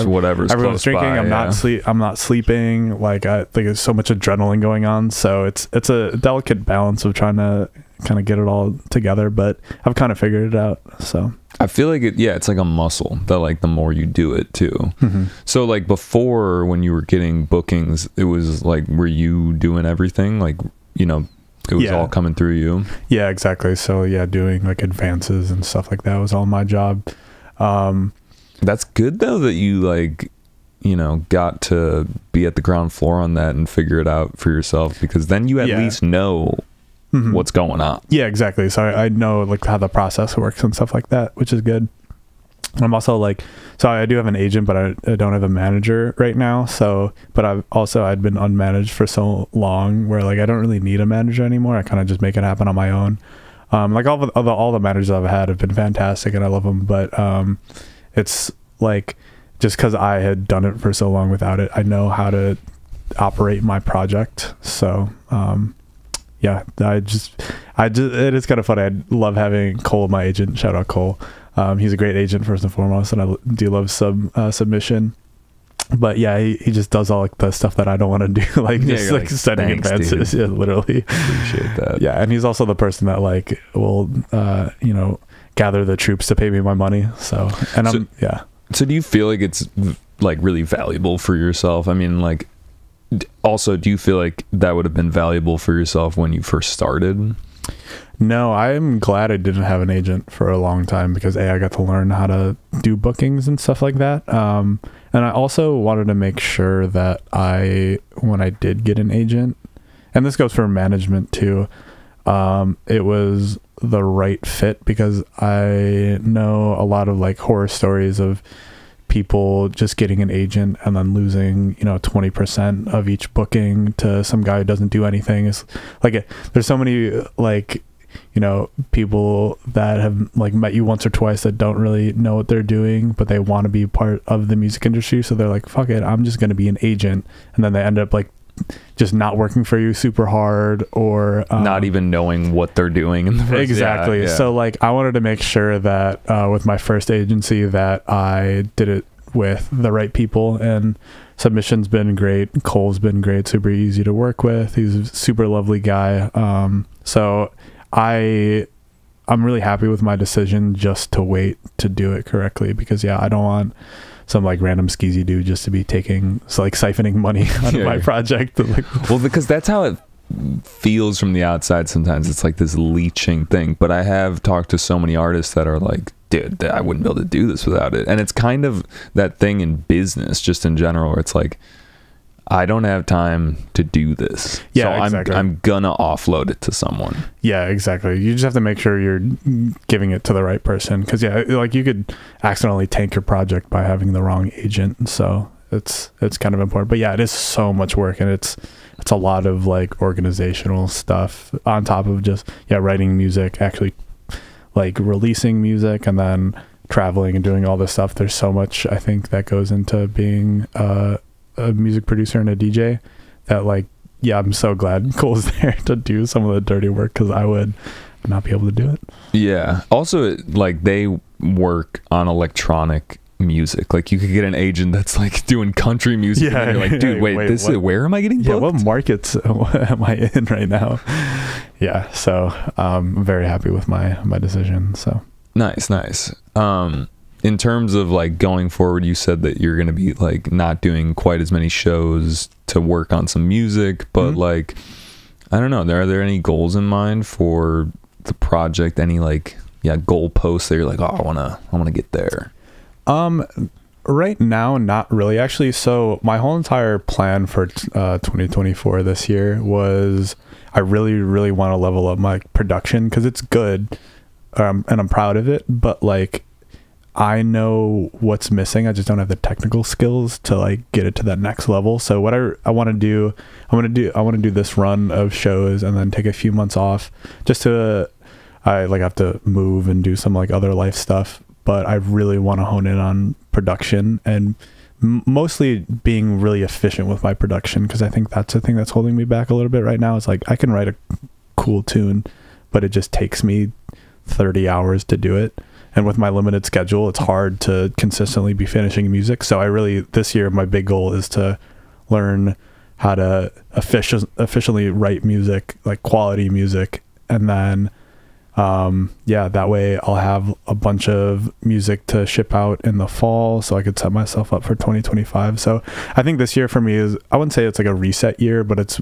whatever's everyone's drinking. By, I'm not sleeping. Like I think there's so much adrenaline going on. So it's a delicate balance of trying to kind of get it all together, but I've kind of figured it out. So I feel like it's like a muscle that like the more you do it too. So like before, when you were getting bookings, it was like, were you doing everything? Like, it was all coming through you. Yeah, exactly. So doing like advances and stuff like that was all my job. That's good though, that you like, got to be at the ground floor on that and figure it out for yourself, because then you at least know what's going on. Yeah, exactly. So I know like how the process works and stuff like that, which is good. I'm also like, so I do have an agent, but I don't have a manager right now. So, but I'd been unmanaged for so long where like I don't really need a manager anymore. I kind of just make it happen on my own. Like all the managers I've had have been fantastic and I love them, but it's like, just because I had done it for so long without it, I know how to operate my project. So it is kind of funny. I love having Cole, my agent. Shout out Cole. He's a great agent first and foremost, and I do love submission. But he just does all like the stuff that I don't want to do, like just like setting advances. Dude. Yeah, literally. Appreciate that. Yeah, and he's also the person that like will gather the troops to pay me my money. So So do you feel like it's like really valuable for yourself? I mean, like, also, do you feel like that would have been valuable for yourself when you first started? No, I'm glad I didn't have an agent for a long time, because I got to learn how to do bookings and stuff like that. And I also wanted to make sure that when I did get an agent, and this goes for management too, it was the right fit, because I know a lot of like horror stories of people just getting an agent and then losing 20% of each booking to some guy who doesn't do anything. Is like there's so many like people that have like met you once or twice that don't really know what they're doing, but they want to be part of the music industry, so they're like, fuck it, I'm just going to be an agent, and then they end up like just not working for you super hard, or not even knowing what they're doing in the first, exactly. Yeah. So like I wanted to make sure that with my first agency that I did it with the right people, and Submission's been great, Cole's been great, super easy to work with, he's a super lovely guy, so I'm really happy with my decision just to wait to do it correctly, because I don't want some like random skeezy dude just to be siphoning money out of my project. Well, because that's how it feels from the outside sometimes. It's like this leeching thing, but I have talked to so many artists that are like, dude, I wouldn't be able to do this without it. And it's kind of that thing in business just in general where it's like, I don't have time to do this. Yeah, so exactly. I'm gonna offload it to someone. Yeah, exactly. You just have to make sure you're giving it to the right person, because like you could accidentally tank your project by having the wrong agent. So it's kind of important. But it is so much work, and it's a lot of like organizational stuff on top of just writing music, actually like releasing music, and then traveling and doing all this stuff. There's so much, I think, that goes into being a music producer and a DJ that like I'm so glad Cole's there to do some of the dirty work, because I would not be able to do it. Yeah. Also, like they work on electronic music. Like you could get an agent that's like doing country music, and you're like, dude, wait, where am I getting booked? What markets am I in right now? So I'm very happy with my decision. So nice. In terms of like going forward, you said that you're going to be like not doing quite as many shows to work on some music, but like, I don't know, are there any goals in mind for the project? Any like, goal posts that you're like, oh, I want to get there? Right now, not really actually. So my whole entire plan for 2024 this year was I really, really want to level up my production, because it's good, and I'm proud of it, but like, I know what's missing. I just don't have the technical skills to like get it to that next level. So what I want to do, I want to do this run of shows and then take a few months off just to, I like have to move and do some like other life stuff, but I really want to hone in on production and mostly being really efficient with my production. Cause I think that's the thing that's holding me back a little bit right now. It's like, I can write a cool tune, but it just takes me 30 hours to do it. And with my limited schedule, it's hard to consistently be finishing music. So this year, my big goal is to learn how to efficiently write music, like quality music. And then, that way I'll have a bunch of music to ship out in the fall, so I could set myself up for 2025. So I think this year for me I wouldn't say it's like a reset year, but it's,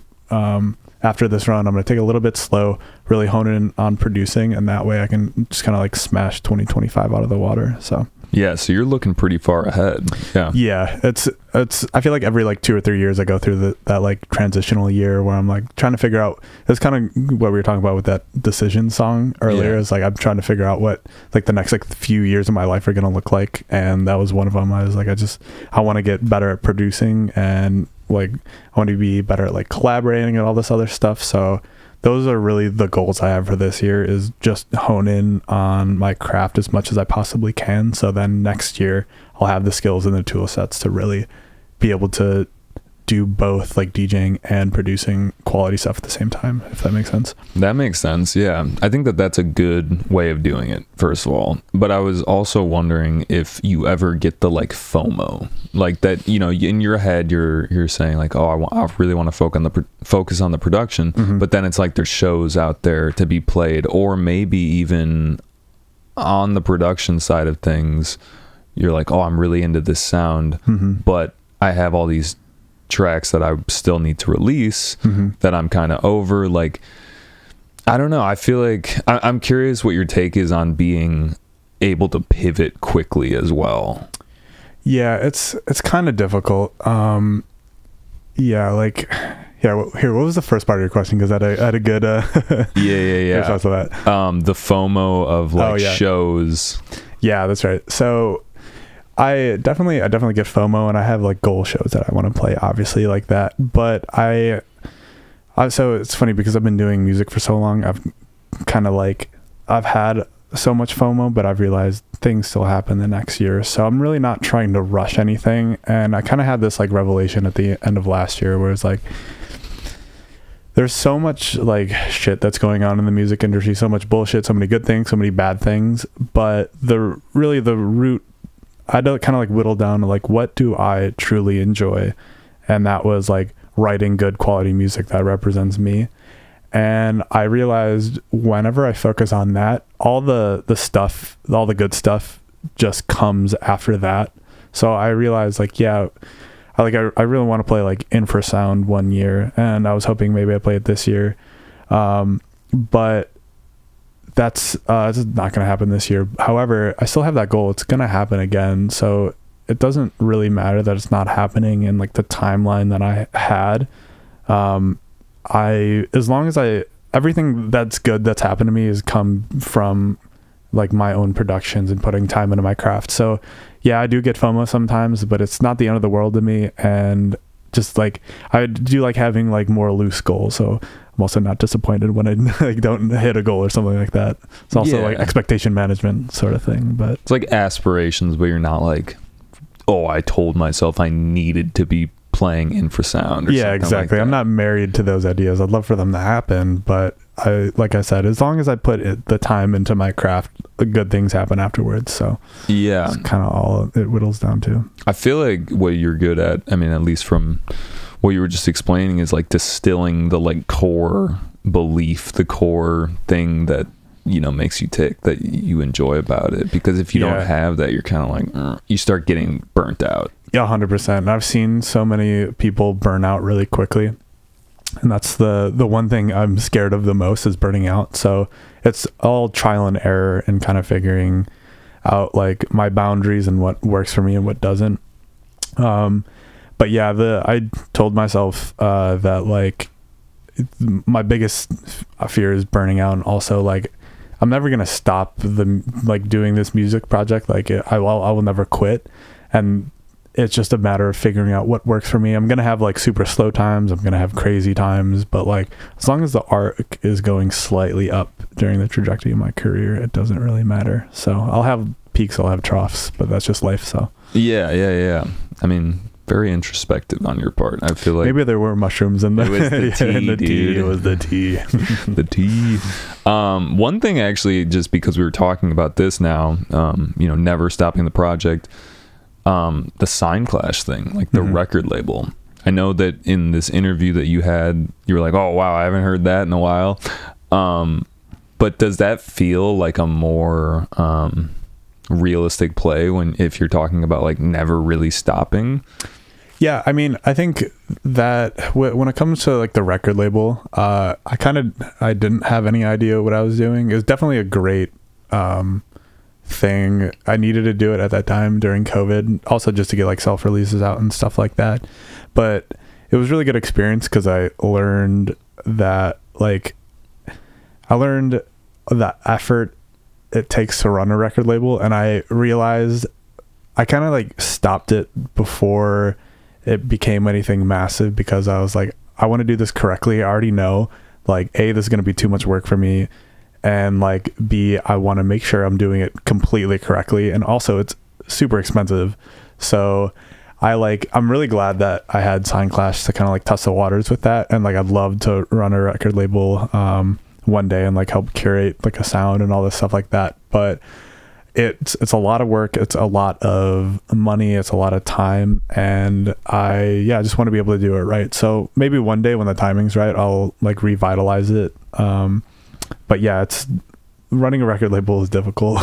after this run, I'm going to take a little bit slow, really hone in on producing, and that way I can just kind of like smash 2025 out of the water. So so you're looking pretty far ahead. It's I feel like every like 2 or 3 years I go through that like transitional year where I'm like trying to figure out, it's kind of what we were talking about with that Decision song earlier. Is like I'm trying to figure out what like the next like few years of my life are going to look like, and that was one of them. I was like, I want to get better at producing, and like I want to be better at like collaborating and all this other stuff. So those are really the goals I have for this year, is just hone in on my craft as much as I possibly can. So then next year I'll have the skills and the tool sets to really be able to do both like DJing and producing quality stuff at the same time, if that makes sense. That makes sense. Yeah. I think that that's a good way of doing it, first of all. But I was also wondering if you ever get the like FOMO, like that, in your head, you're saying like, oh, I really want to focus on the production, but then it's like there's shows out there to be played, or maybe even on the production side of things, you're like, oh, I'm really into this sound, but I have all these tracks that I still need to release that I'm kind of over. Like, I don't know. I feel like I'm curious what your take is on being able to pivot quickly as well. Yeah, it's kind of difficult. Here, what was the first part of your question? Because I had a good response to that. The FOMO of like shows. Yeah, that's right. So I definitely get FOMO, and I have like goal shows that I want to play, obviously, like that. But I so it's funny because I've been doing music for so long. I've kind of like, I've had so much FOMO, but I've realized things still happen the next year. So I'm really not trying to rush anything. And I kind of had this like revelation at the end of last year where it's like, there's so much like shit that's going on in the music industry, so much bullshit, so many good things, so many bad things. But the root, I don't kind of like whittle down to like, what do I truly enjoy? And that was like writing good quality music that represents me. And I realized whenever I focus on that, all the stuff, all the good stuff just comes after that. So I realized like, yeah, I really want to play like infrasound one year, and I was hoping maybe I play it this year. But that's not going to happen this year. However, I still have that goal. It's going to happen again. So it doesn't really matter that it's not happening in like the timeline that I had. As long as everything that's good that's happened to me has come from like my own productions and putting time into my craft. So yeah, I do get FOMO sometimes, but it's not the end of the world to me. And just like, I do like having like more loose goals. So I'm also not disappointed when I like don't hit a goal or something like that. It's also like expectation management sort of thing, but it's like aspirations, but you're not like, oh, I told myself I needed to be playing infrasound. Yeah, exactly. Like I'm not married to those ideas. I'd love for them to happen, but like I said, as long as I put the time into my craft, good things happen afterwards. So yeah, it's kind of all it whittles down to. I feel like what you're good at, I mean, at least from what you were just explaining, is like distilling the like core belief, the core thing that, you know, makes you tick, that you enjoy about it. Because if you don't have that, you're kind of like, you start getting burnt out. Yeah, 100%. I've seen so many people burn out really quickly. And that's the one thing I'm scared of the most, is burning out. So it's all trial and error and kind of figuring out like my boundaries and what works for me and what doesn't. But yeah, I told myself that like my biggest fear is burning out. And also like, I'm never going to stop doing this music project. Like I will never quit. And it's just a matter of figuring out what works for me. I'm going to have like super slow times. I'm going to have crazy times, but like, as long as the arc is going slightly up during the trajectory of my career, it doesn't really matter. So I'll have peaks, I'll have troughs, but that's just life. So yeah. I mean, very introspective on your part. I feel like maybe there were mushrooms in the, it was the tea, in the dude. tea. It was the tea. The tea. One thing actually, just because we were talking about this now, you know, never stopping the project, the Sign Clash thing, like the record label. I know that in this interview that you had, you were like, oh wow, I haven't heard that in a while. But does that feel like a more realistic play if you're talking about like never really stopping? Yeah, I mean, I think that when it comes to like the record label, I didn't have any idea what I was doing. It was definitely a great thing. I needed to do it at that time during COVID, also just to get like self-releases out and stuff like that. But it was really good experience because I learned that effort it takes to run a record label, and I realized I kind of like stopped it before it became anything massive, because I was like, I want to do this correctly. I already know like A, this is going to be too much work for me, and like B, I want to make sure I'm doing it completely correctly, and also it's super expensive. So I'm really glad that I had Sign Clash to kind of like test the waters with that, and like I'd love to run a record label one day and like help curate like a sound and all this stuff like that. But it's a lot of work, it's a lot of money, it's a lot of time, and I just want to be able to do it right. So maybe one day when the timing's right, I'll like revitalize it. But yeah, running a record label is difficult.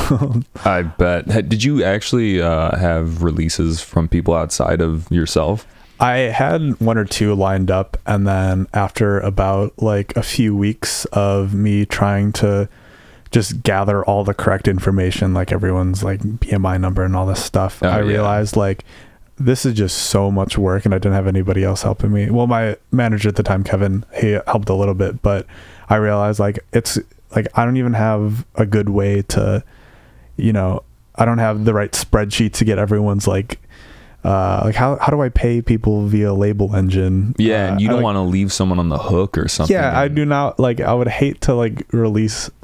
I bet. Did you actually have releases from people outside of yourself? I had one or two lined up, and then after about like a few weeks of me trying to just gather all the correct information, like everyone's like BMI number and all this stuff, I realized like this is just so much work, and I didn't have anybody else helping me. Well, my manager at the time, Kevin, he helped a little bit, but I realized like it's like I don't even have a good way to, you know, I don't have the right spreadsheet to get everyone's like how do I pay people via label engine? Yeah, and you don't want to leave someone on the hook or something. Yeah, I do not like. I would hate to like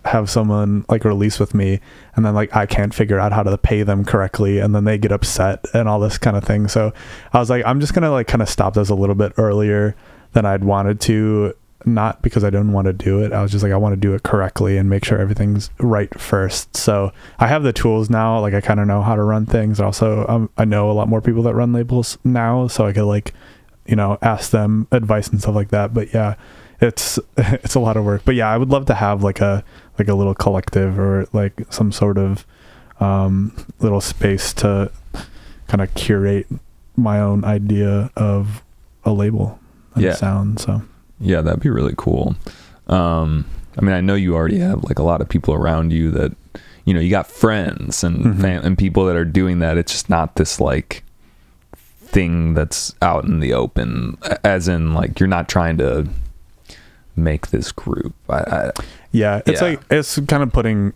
have someone like release with me, and then like I can't figure out how to pay them correctly, and then they get upset and all this kind of thing. So I was like, I'm just gonna like kind of stop this a little bit earlier than I'd wanted to. Not because I didn't want to do it. I was just like, I want to do it correctly and make sure everything's right first. So I have the tools now. Like I kind of know how to run things. Also, I know a lot more people that run labels now, so I could like, ask them advice and stuff like that. But yeah, it's a lot of work. But yeah, I would love to have like a little collective or like some sort of little space to kind of curate my own idea of a label and sound. So. Yeah, that'd be really cool. I mean, I know you already have like a lot of people around you that, you got friends and and people that are doing that. It's just not this like thing that's out in the open, as in like you're not trying to make this group. It's like, it's kind of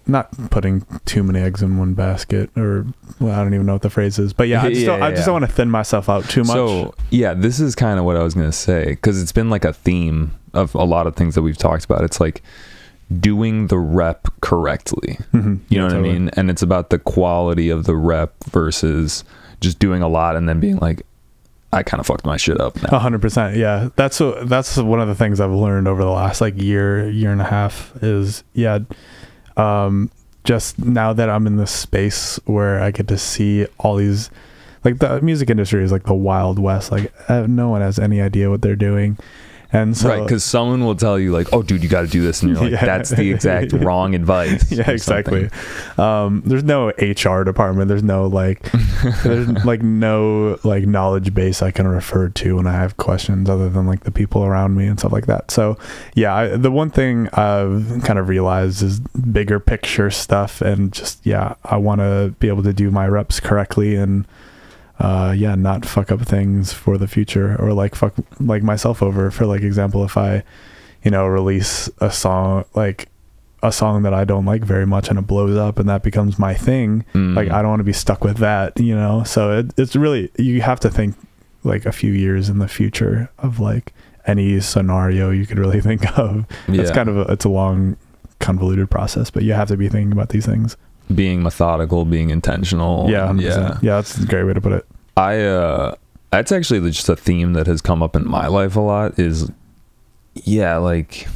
not putting too many eggs in one basket, or I don't even know what the phrase is, but I just don't want to thin myself out too much. So yeah, this is kind of what I was going to say, because it's been like a theme of a lot of things that we've talked about. It's like doing the rep correctly. You know what I mean? And it's about the quality of the rep versus just doing a lot and then being like, I kind of fucked my shit up now. 100%. Yeah. That's one of the things I've learned over the last like year and a half is just now that I'm in this space where I get to see all these, like the music industry is like the Wild West. Like no one has any idea what they're doing. And so, right, because someone will tell you like, oh dude, you got to do this, and you're like, that's the exact wrong advice. Yeah, exactly. There's no HR department, there's no like there's like no like knowledge base I can refer to when I have questions, other than like the people around me and stuff like that. So yeah, the one thing I've kind of realized is bigger picture stuff, and just I want to be able to do my reps correctly and not fuck up things for the future, or like fuck like myself over. For like example, if I release a song that I don't like very much and it blows up and that becomes my thing, like I don't want to be stuck with that, so it's really, you have to think like a few years in the future of like any scenario you could really think of. It's kind of it's a long convoluted process, but you have to be thinking about these things. Being methodical, being intentional. Yeah, 100%. Yeah, that's a great way to put it. That's actually just a theme that has come up in my life a lot is, like,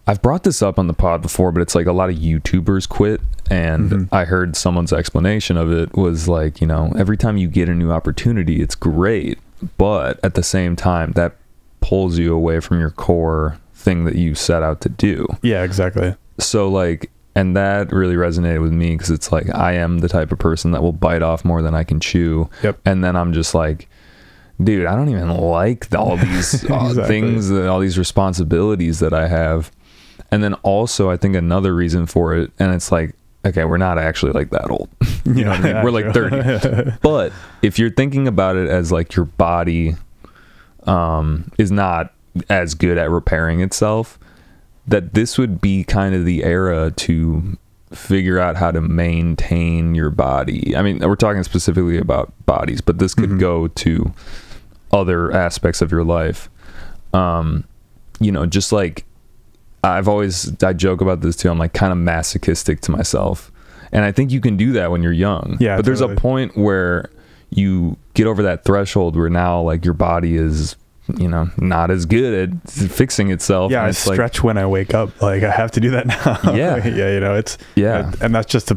I've brought this up on the pod before, but it's like a lot of YouTubers quit, and I heard someone's explanation of it was like, every time you get a new opportunity, it's great, but at the same time, that pulls you away from your core thing that you set out to do. Yeah, exactly. So like, and that really resonated with me, because it's like I am the type of person that will bite off more than I can chew. Yep. And then I'm just like, dude, I don't even like all these things, all these responsibilities that I have. And then also, I think another reason for it, and it's like, okay, we're not actually like that old. You know what I mean? We're like 30. But if you're thinking about it as like your body is not as good at repairing itself, that this would be kind of the era to figure out how to maintain your body. I mean, we're talking specifically about bodies, but this could go to other aspects of your life. Just like I joke about this too. I'm like kind of masochistic to myself. And I think you can do that when you're young. Yeah. But there's a point where you get over that threshold where now like your body is, not as good at fixing itself. Yeah, I stretch when I wake up. Like I have to do that now. Yeah. And that's just to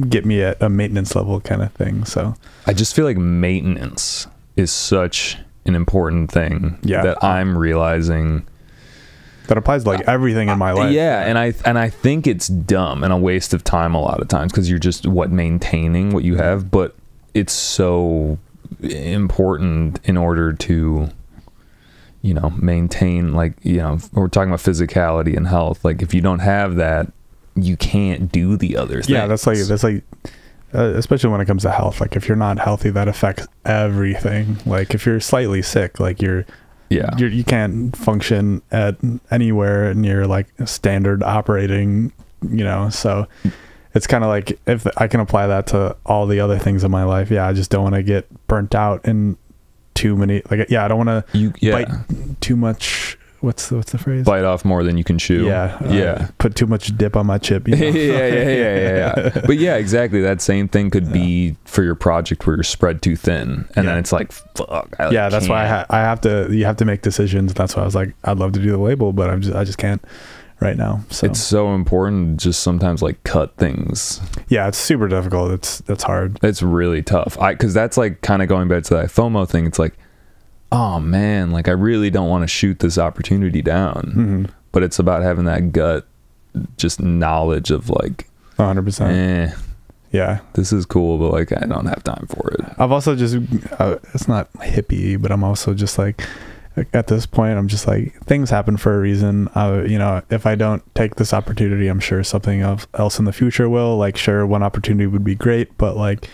get me at a maintenance level kind of thing. So I just feel like maintenance is such an important thing that I'm realizing that applies to like everything in my life. Yeah. And I think it's dumb and a waste of time a lot of times, because you're just maintaining what you have, but it's so important in order to maintain, like, we're talking about physicality and health. Like if you don't have that, you can't do the other things. Yeah, that's like especially when it comes to health. Like if you're not healthy, that affects everything. Like if you're slightly sick, like you can't function at anywhere near like standard operating, so it's kind of like, if I can apply that to all the other things in my life, I just don't want to get burnt out in too many, like, I don't want to bite too much. What's the phrase? Bite off more than you can chew. Yeah. Put too much dip on my chip. You know? yeah. But yeah, exactly. That same thing could be for your project where you're spread too thin, and then it's like, fuck. That's why I have to. You have to make decisions. That's why I was like, I'd love to do the label, but I just can't right now. So it's so important to just sometimes like cut things. Yeah, it's super difficult. It's hard. It's really tough. Because that's like kind of going back to that FOMO thing. It's like, oh man, like I really don't want to shoot this opportunity down, but it's about having that gut, just knowledge of like 100%. Yeah, this is cool, but like I don't have time for it. I've also just it's not hippie, but I'm also just like, at this point I'm just like, things happen for a reason. You know, if I don't take this opportunity, I'm sure something else in the future will. Like, sure, one opportunity would be great, but like,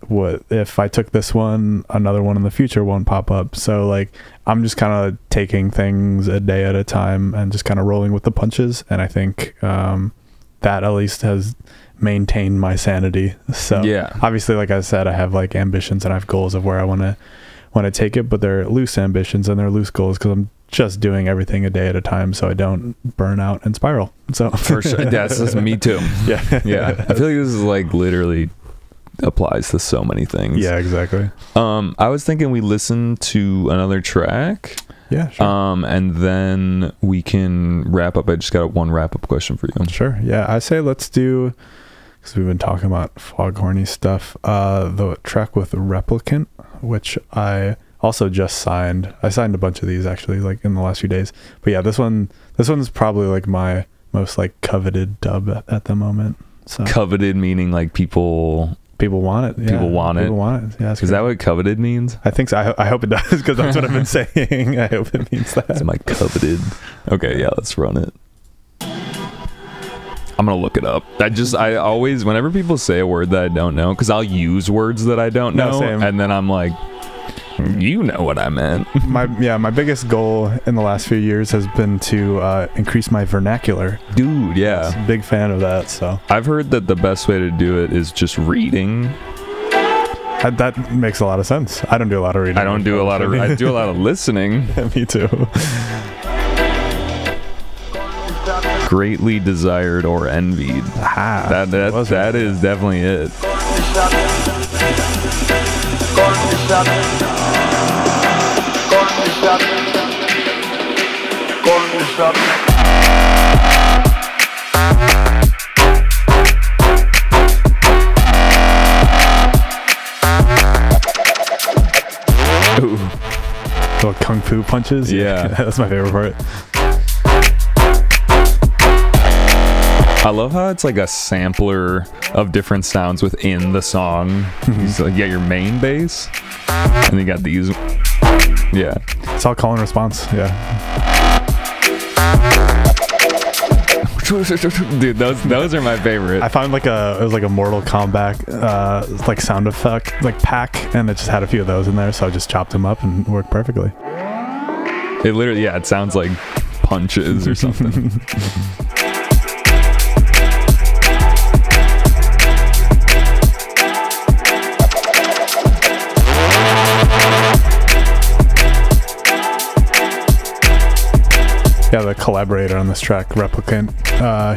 what if I took this one, another one in the future won't pop up? So like, I'm just kind of taking things a day at a time and just kind of rolling with the punches, and I think that at least has maintained my sanity. So obviously, like I said, I have like ambitions and I have goals of where I want to take it, but they're loose ambitions and they're loose goals because I'm just doing everything a day at a time so I don't burn out and spiral. So for sure, that's me too. Yeah I feel like this is like literally applies to so many things. Yeah, exactly. I was thinking we listen to another track. Yeah, sure. And then we can wrap up. I just got one wrap up question for you. Sure. Yeah, I say let's do, because we've been talking about Foghorny stuff, the track with Replicant, which I also just signed. I signed a bunch of these actually, like in the last few days. But yeah, this one's probably like my most like coveted dub at the moment. So coveted meaning like people want it. Yeah. People want it. Yeah, is that what coveted means? I think so. I hope it does, because that's what I've been saying. I hope it means that. It's my coveted. Okay, yeah, let's run it. I'm gonna look it up. I always, whenever people say a word that I don't know, because I'll use words that I don't know, and then I'm like, you know what I meant. My biggest goal in the last few years has been to increase my vernacular. Dude, yeah. I'm a big fan of that. So I've heard that the best way to do it is just reading. That makes a lot of sense. I don't do a lot of reading. I do a lot of listening. Me too. Greatly desired or envied. That is definitely it. Ooh. Little kung fu punches. Yeah. That's my favorite part. I love how it's like a sampler of different sounds within the song. So you got your main bass, and you got these. Yeah, it's all call and response. Yeah. Dude, those are my favorite. I found it was like a Mortal Kombat like sound effect like pack, and it just had a few of those in there, so I just chopped them up and it worked perfectly. It literally, it sounds like punches or something. Yeah, the collaborator on this track, Replicant,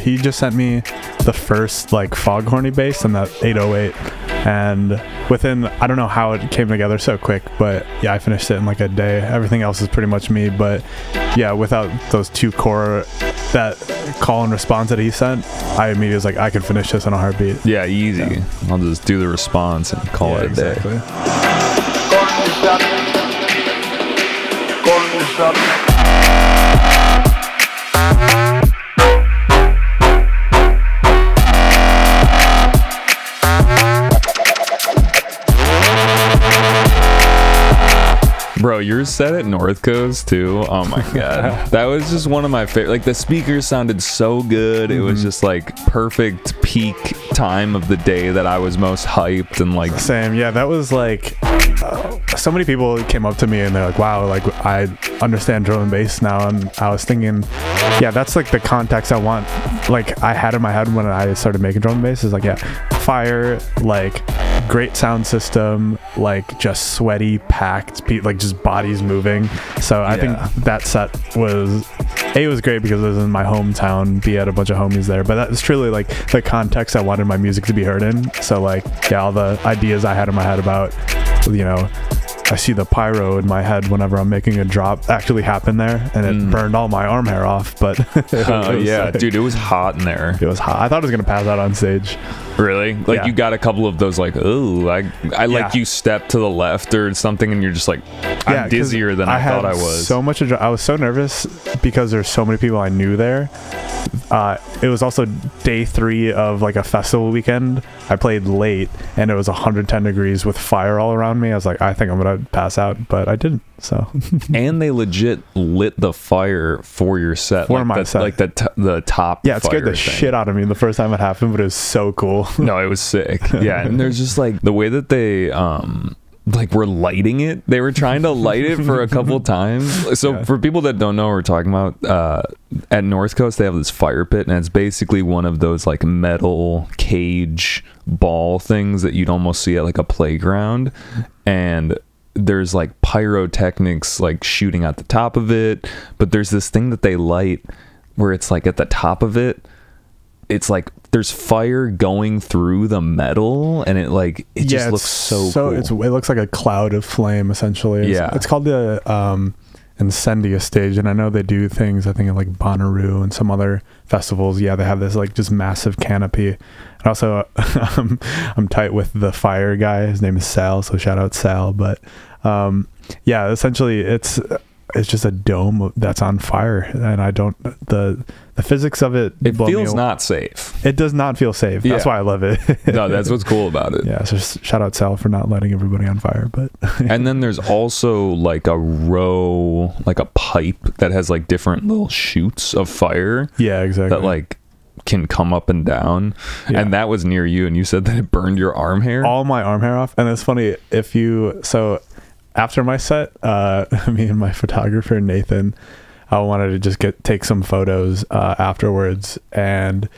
he just sent me the first like Foghorny bass and that 808, and within, I don't know how it came together so quick, but yeah, I finished it in like a day. Everything else is pretty much me, but yeah, without those two core, that call and response that he sent, I immediately was like, I could finish this in a heartbeat. Yeah, easy. Yeah. I'll just do the response and call it a day. Bro, your set at North Coast too. Oh my god, that was just one of my favorite. Like the speakers sounded so good. It was just like perfect peak time of the day that I was most hyped and like. Same, yeah. That was like so many people came up to me and they're like, "Wow, like I understand drum and bass now." And I was thinking, yeah, that's like the context I want. Like I had in my head when I started making drum and bass is like, yeah, fire, like great sound system, like just sweaty, packed, like just bodies moving. So I think that set was it was great because it was in my hometown. B had a bunch of homies there, but that was truly like the context I wanted my music to be heard in. So like, yeah, all the ideas I had in my head about, you know, I see the pyro in my head whenever I'm making a drop actually happen there, and it burned all my arm hair off. But yeah, dude, it was hot in there. It was hot. I thought I was gonna pass out on stage. Really? Like you got a couple of those like, oh, I like you step to the left or something, and you're just like, I'm dizzier than I thought I was. So much. I was so nervous because there's so many people I knew there. It was also day 3 of like a festival weekend. I played late and it was 110 degrees with fire all around me. I was like, I think I'm gonna pass out, but I didn't. So and they legit lit the fire for your set, for like my set, like the top. Yeah, it scared the shit out of me the first time it happened, but it was so cool. No, it was sick. Yeah, and there's just like the way that they like were lighting it. They were trying to light it for a couple times. So for people that don't know what we're talking about, at North Coast they have this fire pit, and it's basically one of those like metal cage ball things that you'd almost see at like a playground, and there's like pyrotechnics like shooting at the top of it, but there's this thing that they light where it's like at the top of it, it's like there's fire going through the metal, and it just looks so cool. It looks like a cloud of flame essentially. It's called the Incendia stage, and I know they do things, I think in like Bonnaroo and some other festivals. Yeah, they have this like just massive canopy. And also I'm tight with the fire guy. His name is Sal, so shout out Sal. But yeah, essentially it's just a dome that's on fire, and I don't the physics of it feels not safe. It does not feel safe. That's why I love it. No, that's what's cool about it. Yeah, so shout out Sal for not letting everybody on fire. But and then there's also like a row, like a pipe that has like different little shoots of fire. Yeah, exactly. That like can come up and down. And that was near you, and you said that it burned your arm hair. All my arm hair off. And it's funny, after my set, me and my photographer Nathan, I wanted to just take some photos afterwards, and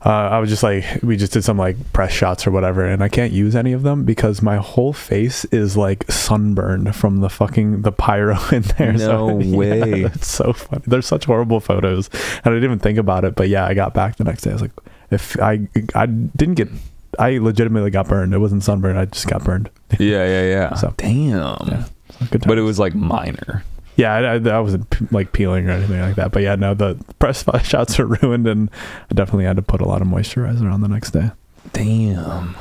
I was just like, we just did some like press shots or whatever, and I can't use any of them because my whole face is like sunburned from the pyro in there. No way. Yeah, it's so funny. They're such horrible photos, and I didn't even think about it. But yeah, I got back the next day. I was like, if I didn't get, I legitimately got burned. It wasn't sunburned. I just got burned. Yeah. So, damn. Yeah, but it was like minor. Yeah, I wasn't like peeling or anything like that. But yeah, no, the press shots are ruined, and I definitely had to put a lot of moisturizer on the next day. Damn.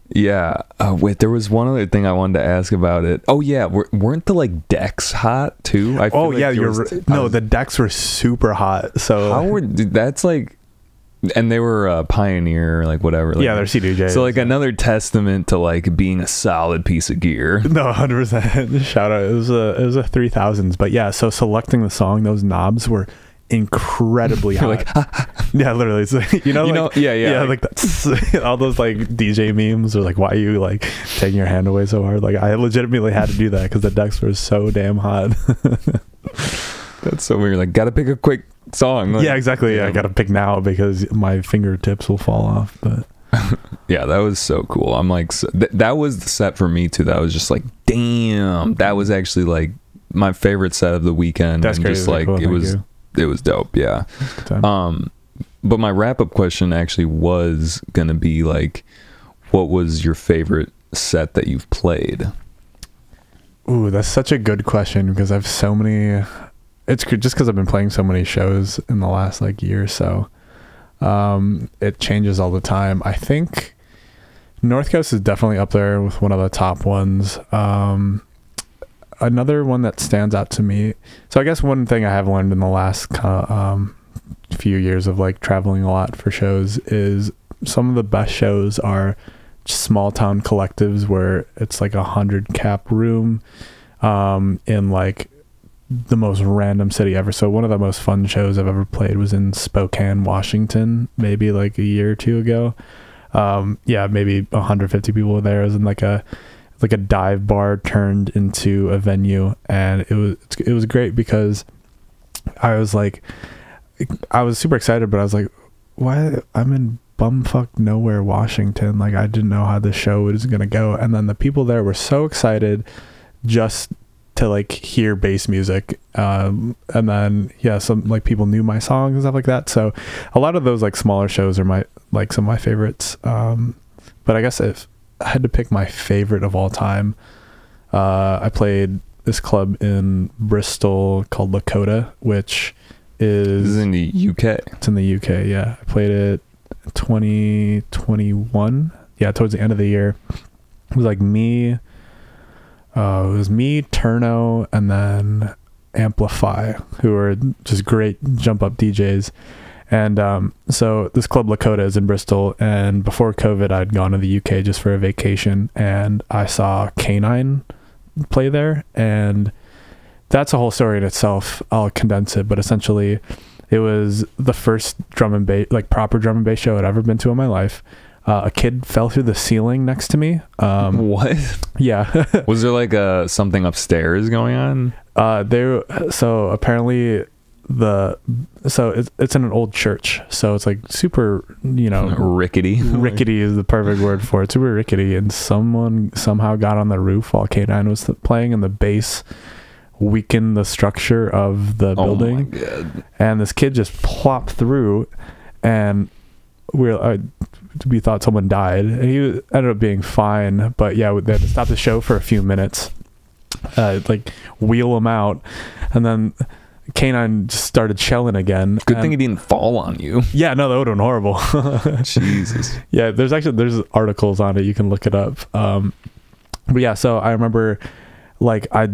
Yeah. Wait, there was one other thing I wanted to ask about it. Oh yeah, weren't the like decks hot too? The decks were super hot. So that's like. And they were Pioneer, like whatever. Like, yeah, they're CDJs. So like another testament to like being a solid piece of gear. No, 100%. Shout out. It was a 3000s. But yeah, so selecting the song, those knobs were incredibly hot. Like, yeah, literally. It's like, like that's all those like DJ memes are like, why are you like taking your hand away so hard? Like I legitimately had to do that because the decks were so damn hot. That's so weird. Like, gotta pick a quick song. Like, yeah, exactly. Yeah, I gotta pick now because my fingertips will fall off. But yeah, that was so cool. I'm like, that was the set for me too. That was just like, damn, that was actually like my favorite set of the weekend. That's crazy. Just like cool. It was dope. Yeah. But my wrap up question actually was gonna be like, what was your favorite set that you've played? Ooh, that's such a good question because I have so many. It's just because I've been playing so many shows in the last like year or so. It changes all the time. I think North Coast is definitely up there with one of the top ones. Another one that stands out to me. So I guess one thing I have learned in the last few years of like traveling a lot for shows is some of the best shows are small town collectives where it's like 100 cap room. in like the most random city ever. So one of the most fun shows I've ever played was in Spokane, Washington, maybe like a year or two ago. Maybe 150 people were there. It was in like a dive bar turned into a venue, and it was great because I was super excited, but I was like, why? I'm in bumfuck nowhere, Washington. Like, I didn't know how the show was gonna go, and then the people there were so excited just to like hear bass music, and then some like people knew my songs and stuff like that. So a lot of those like smaller shows are some of my favorites. But I guess if I had to pick my favorite of all time, I played this club in Bristol called Lakota, which is in the UK. It's in the UK. Yeah, I played it 2021. Yeah, towards the end of the year. It was like me. It was me, Turno, and then Amplify, who are just great jump up DJs. And so this club Lakota is in Bristol, and before COVID I'd gone to the UK just for a vacation, and I saw K9 play there, and that's a whole story in itself. I'll condense it, but essentially it was the first drum and bass, like proper drum and bass show I'd ever been to in my life. A kid fell through the ceiling next to me. What? Yeah. Was there like something upstairs going on? So apparently it's in an old church, so it's like super, rickety. Rickety is the perfect word for it. Super rickety, and someone somehow got on the roof while K9 was playing, and the bass weakened the structure of the building. Oh my God. And this kid just plopped through, and we thought someone died, and he ended up being fine. But yeah, they had to stop the show for a few minutes, like wheel him out, and then K9 just started shelling again. Good thing he didn't fall on you. Yeah, no, that would have been horrible. Jesus. Yeah, there's articles on it, you can look it up. But yeah, so I remember like I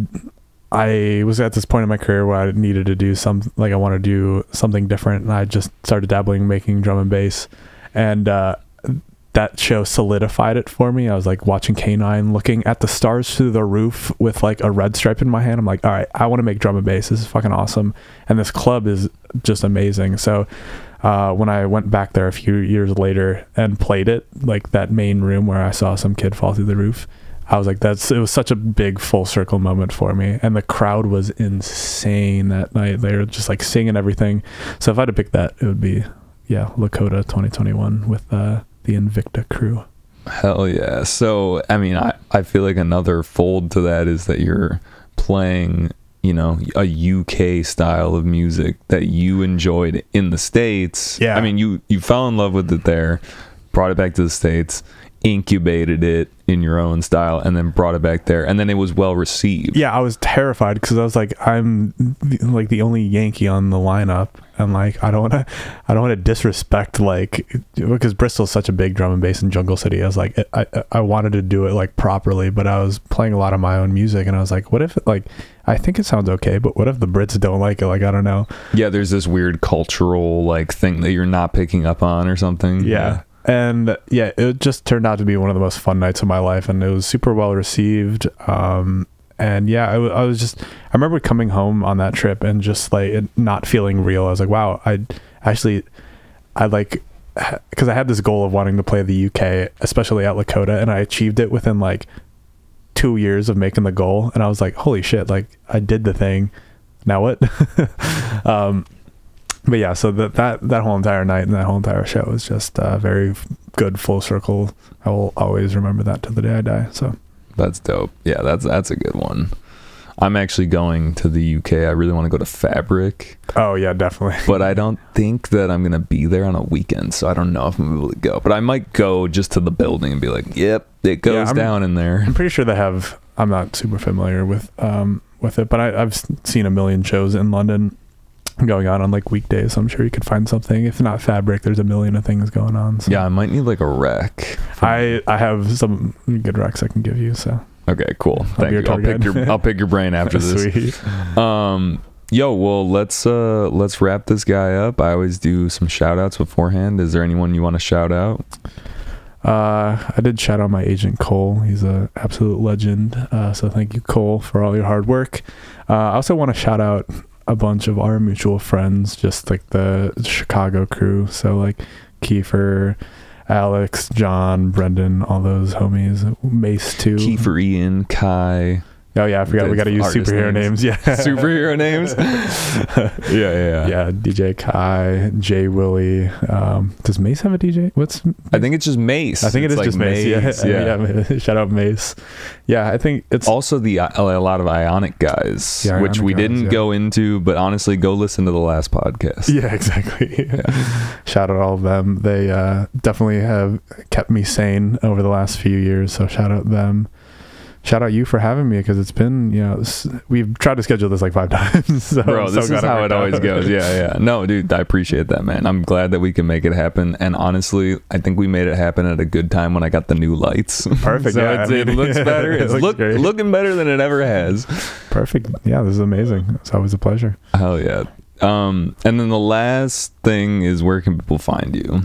was at this point in my career where I needed to do I want to do something different, and I just started dabbling, making drum and bass, and that show solidified it for me. I was like watching K9 looking at the stars through the roof with like a red stripe in my hand. I'm like, all right, I want to make drum and bass. This is fucking awesome. And this club is just amazing. So when I went back there a few years later and played it, like that main room where I saw some kid fall through the roof, I was like, it was such a big full circle moment for me. And the crowd was insane that night. They were just like singing everything. So if I had to pick that, it would be, Lakota 2021 with the Invicta crew. Hell yeah. So, I mean, I feel like another fold to that is that you're playing, a UK style of music that you enjoyed in the States. Yeah. I mean, you fell in love with it there, brought it back to the States, incubated it in your own style, and then brought it back there, and then it was well received. Yeah, I was terrified because I was like, I'm like the only Yankee on the lineup, and like I don't want to disrespect, like, because Bristol's such a big drum and bass and jungle city. I was like, I wanted to do it like properly, but I was playing a lot of my own music, and I was like, what if, like, I think it sounds okay, but what if the Brits don't like it? Like, I don't know. Yeah, there's this weird cultural like thing that you're not picking up on or something. Yeah. And yeah, it just turned out to be one of the most fun nights of my life, and it was super well received. And yeah, I remember coming home on that trip and just like it not feeling real. I was like, wow, I like, because I had this goal of wanting to play the UK, especially at Lakota, and I achieved it within like 2 years of making the goal. And I was like, holy shit, like I did the thing. Now what? But yeah, so that whole entire night and that whole entire show was just very good full circle. I will always remember that till the day I die. So that's dope. Yeah, that's a good one. I'm actually going to the UK. I really want to go to Fabric. Oh yeah, definitely. But I don't think that I'm gonna be there on a weekend, so I don't know if I'm able to go. But I might go just to the building and be like, yep, it goes down in there. I'm pretty sure they have. I'm not super familiar with it, but I've seen a million shows in London going on like weekdays, so I'm sure you could find something. If not Fabric, there's a million of things going on. So. Yeah, I might need like a rec. I have some good recs I can give you. So okay, cool. Thank you. I'll pick your brain after this. Sweet. Well, let's wrap this guy up. I always do some shout outs beforehand. Is there anyone you want to shout out? I did shout out my agent Cole. He's a absolute legend. So thank you, Cole, for all your hard work. I also want to shout out a bunch of our mutual friends, just like the Chicago crew. So like Kiefer, Alex, John, Brendan, all those homies. Mace too. Kiefer, Ian, Kai. Oh yeah, I forgot we got to use superhero names. Yeah, superhero names. yeah. DJ Kai, Jay Willie. Does Mace have a DJ? I think it's just Mace. I think it's just Mace. Yeah. Shout out Mace. Yeah, I think it's also a lot of Ionic guys, which we didn't go into, but honestly, go listen to the last podcast. Yeah, exactly. Shout out all of them. They definitely have kept me sane over the last few years. So shout out them. Shout out you for having me, because it's been, we've tried to schedule this like 5 times. So bro, this is how it always goes. Yeah. No, dude, I appreciate that, man. I'm glad that we can make it happen. And honestly, I think we made it happen at a good time when I got the new lights. Perfect. So it looks better. It's looking better than it ever has. Perfect. Yeah, this is amazing. It's always a pleasure. Hell yeah. And then the last thing is, where can people find you?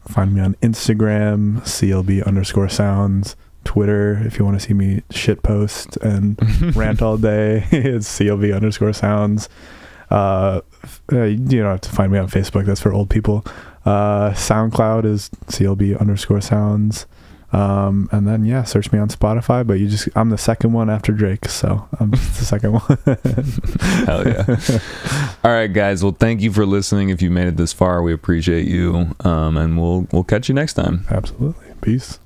Find me on Instagram, CLB_sounds. Twitter, if you want to see me shit post and rant all day, it's CLB_sounds. You don't have to find me on Facebook, that's for old people. SoundCloud is CLB_sounds. And then search me on Spotify, but I'm the second one after Drake, so I'm just the second one. Hell yeah. All right, guys, well, thank you for listening. If you made it this far, we appreciate you. And we'll catch you next time. Absolutely. Peace.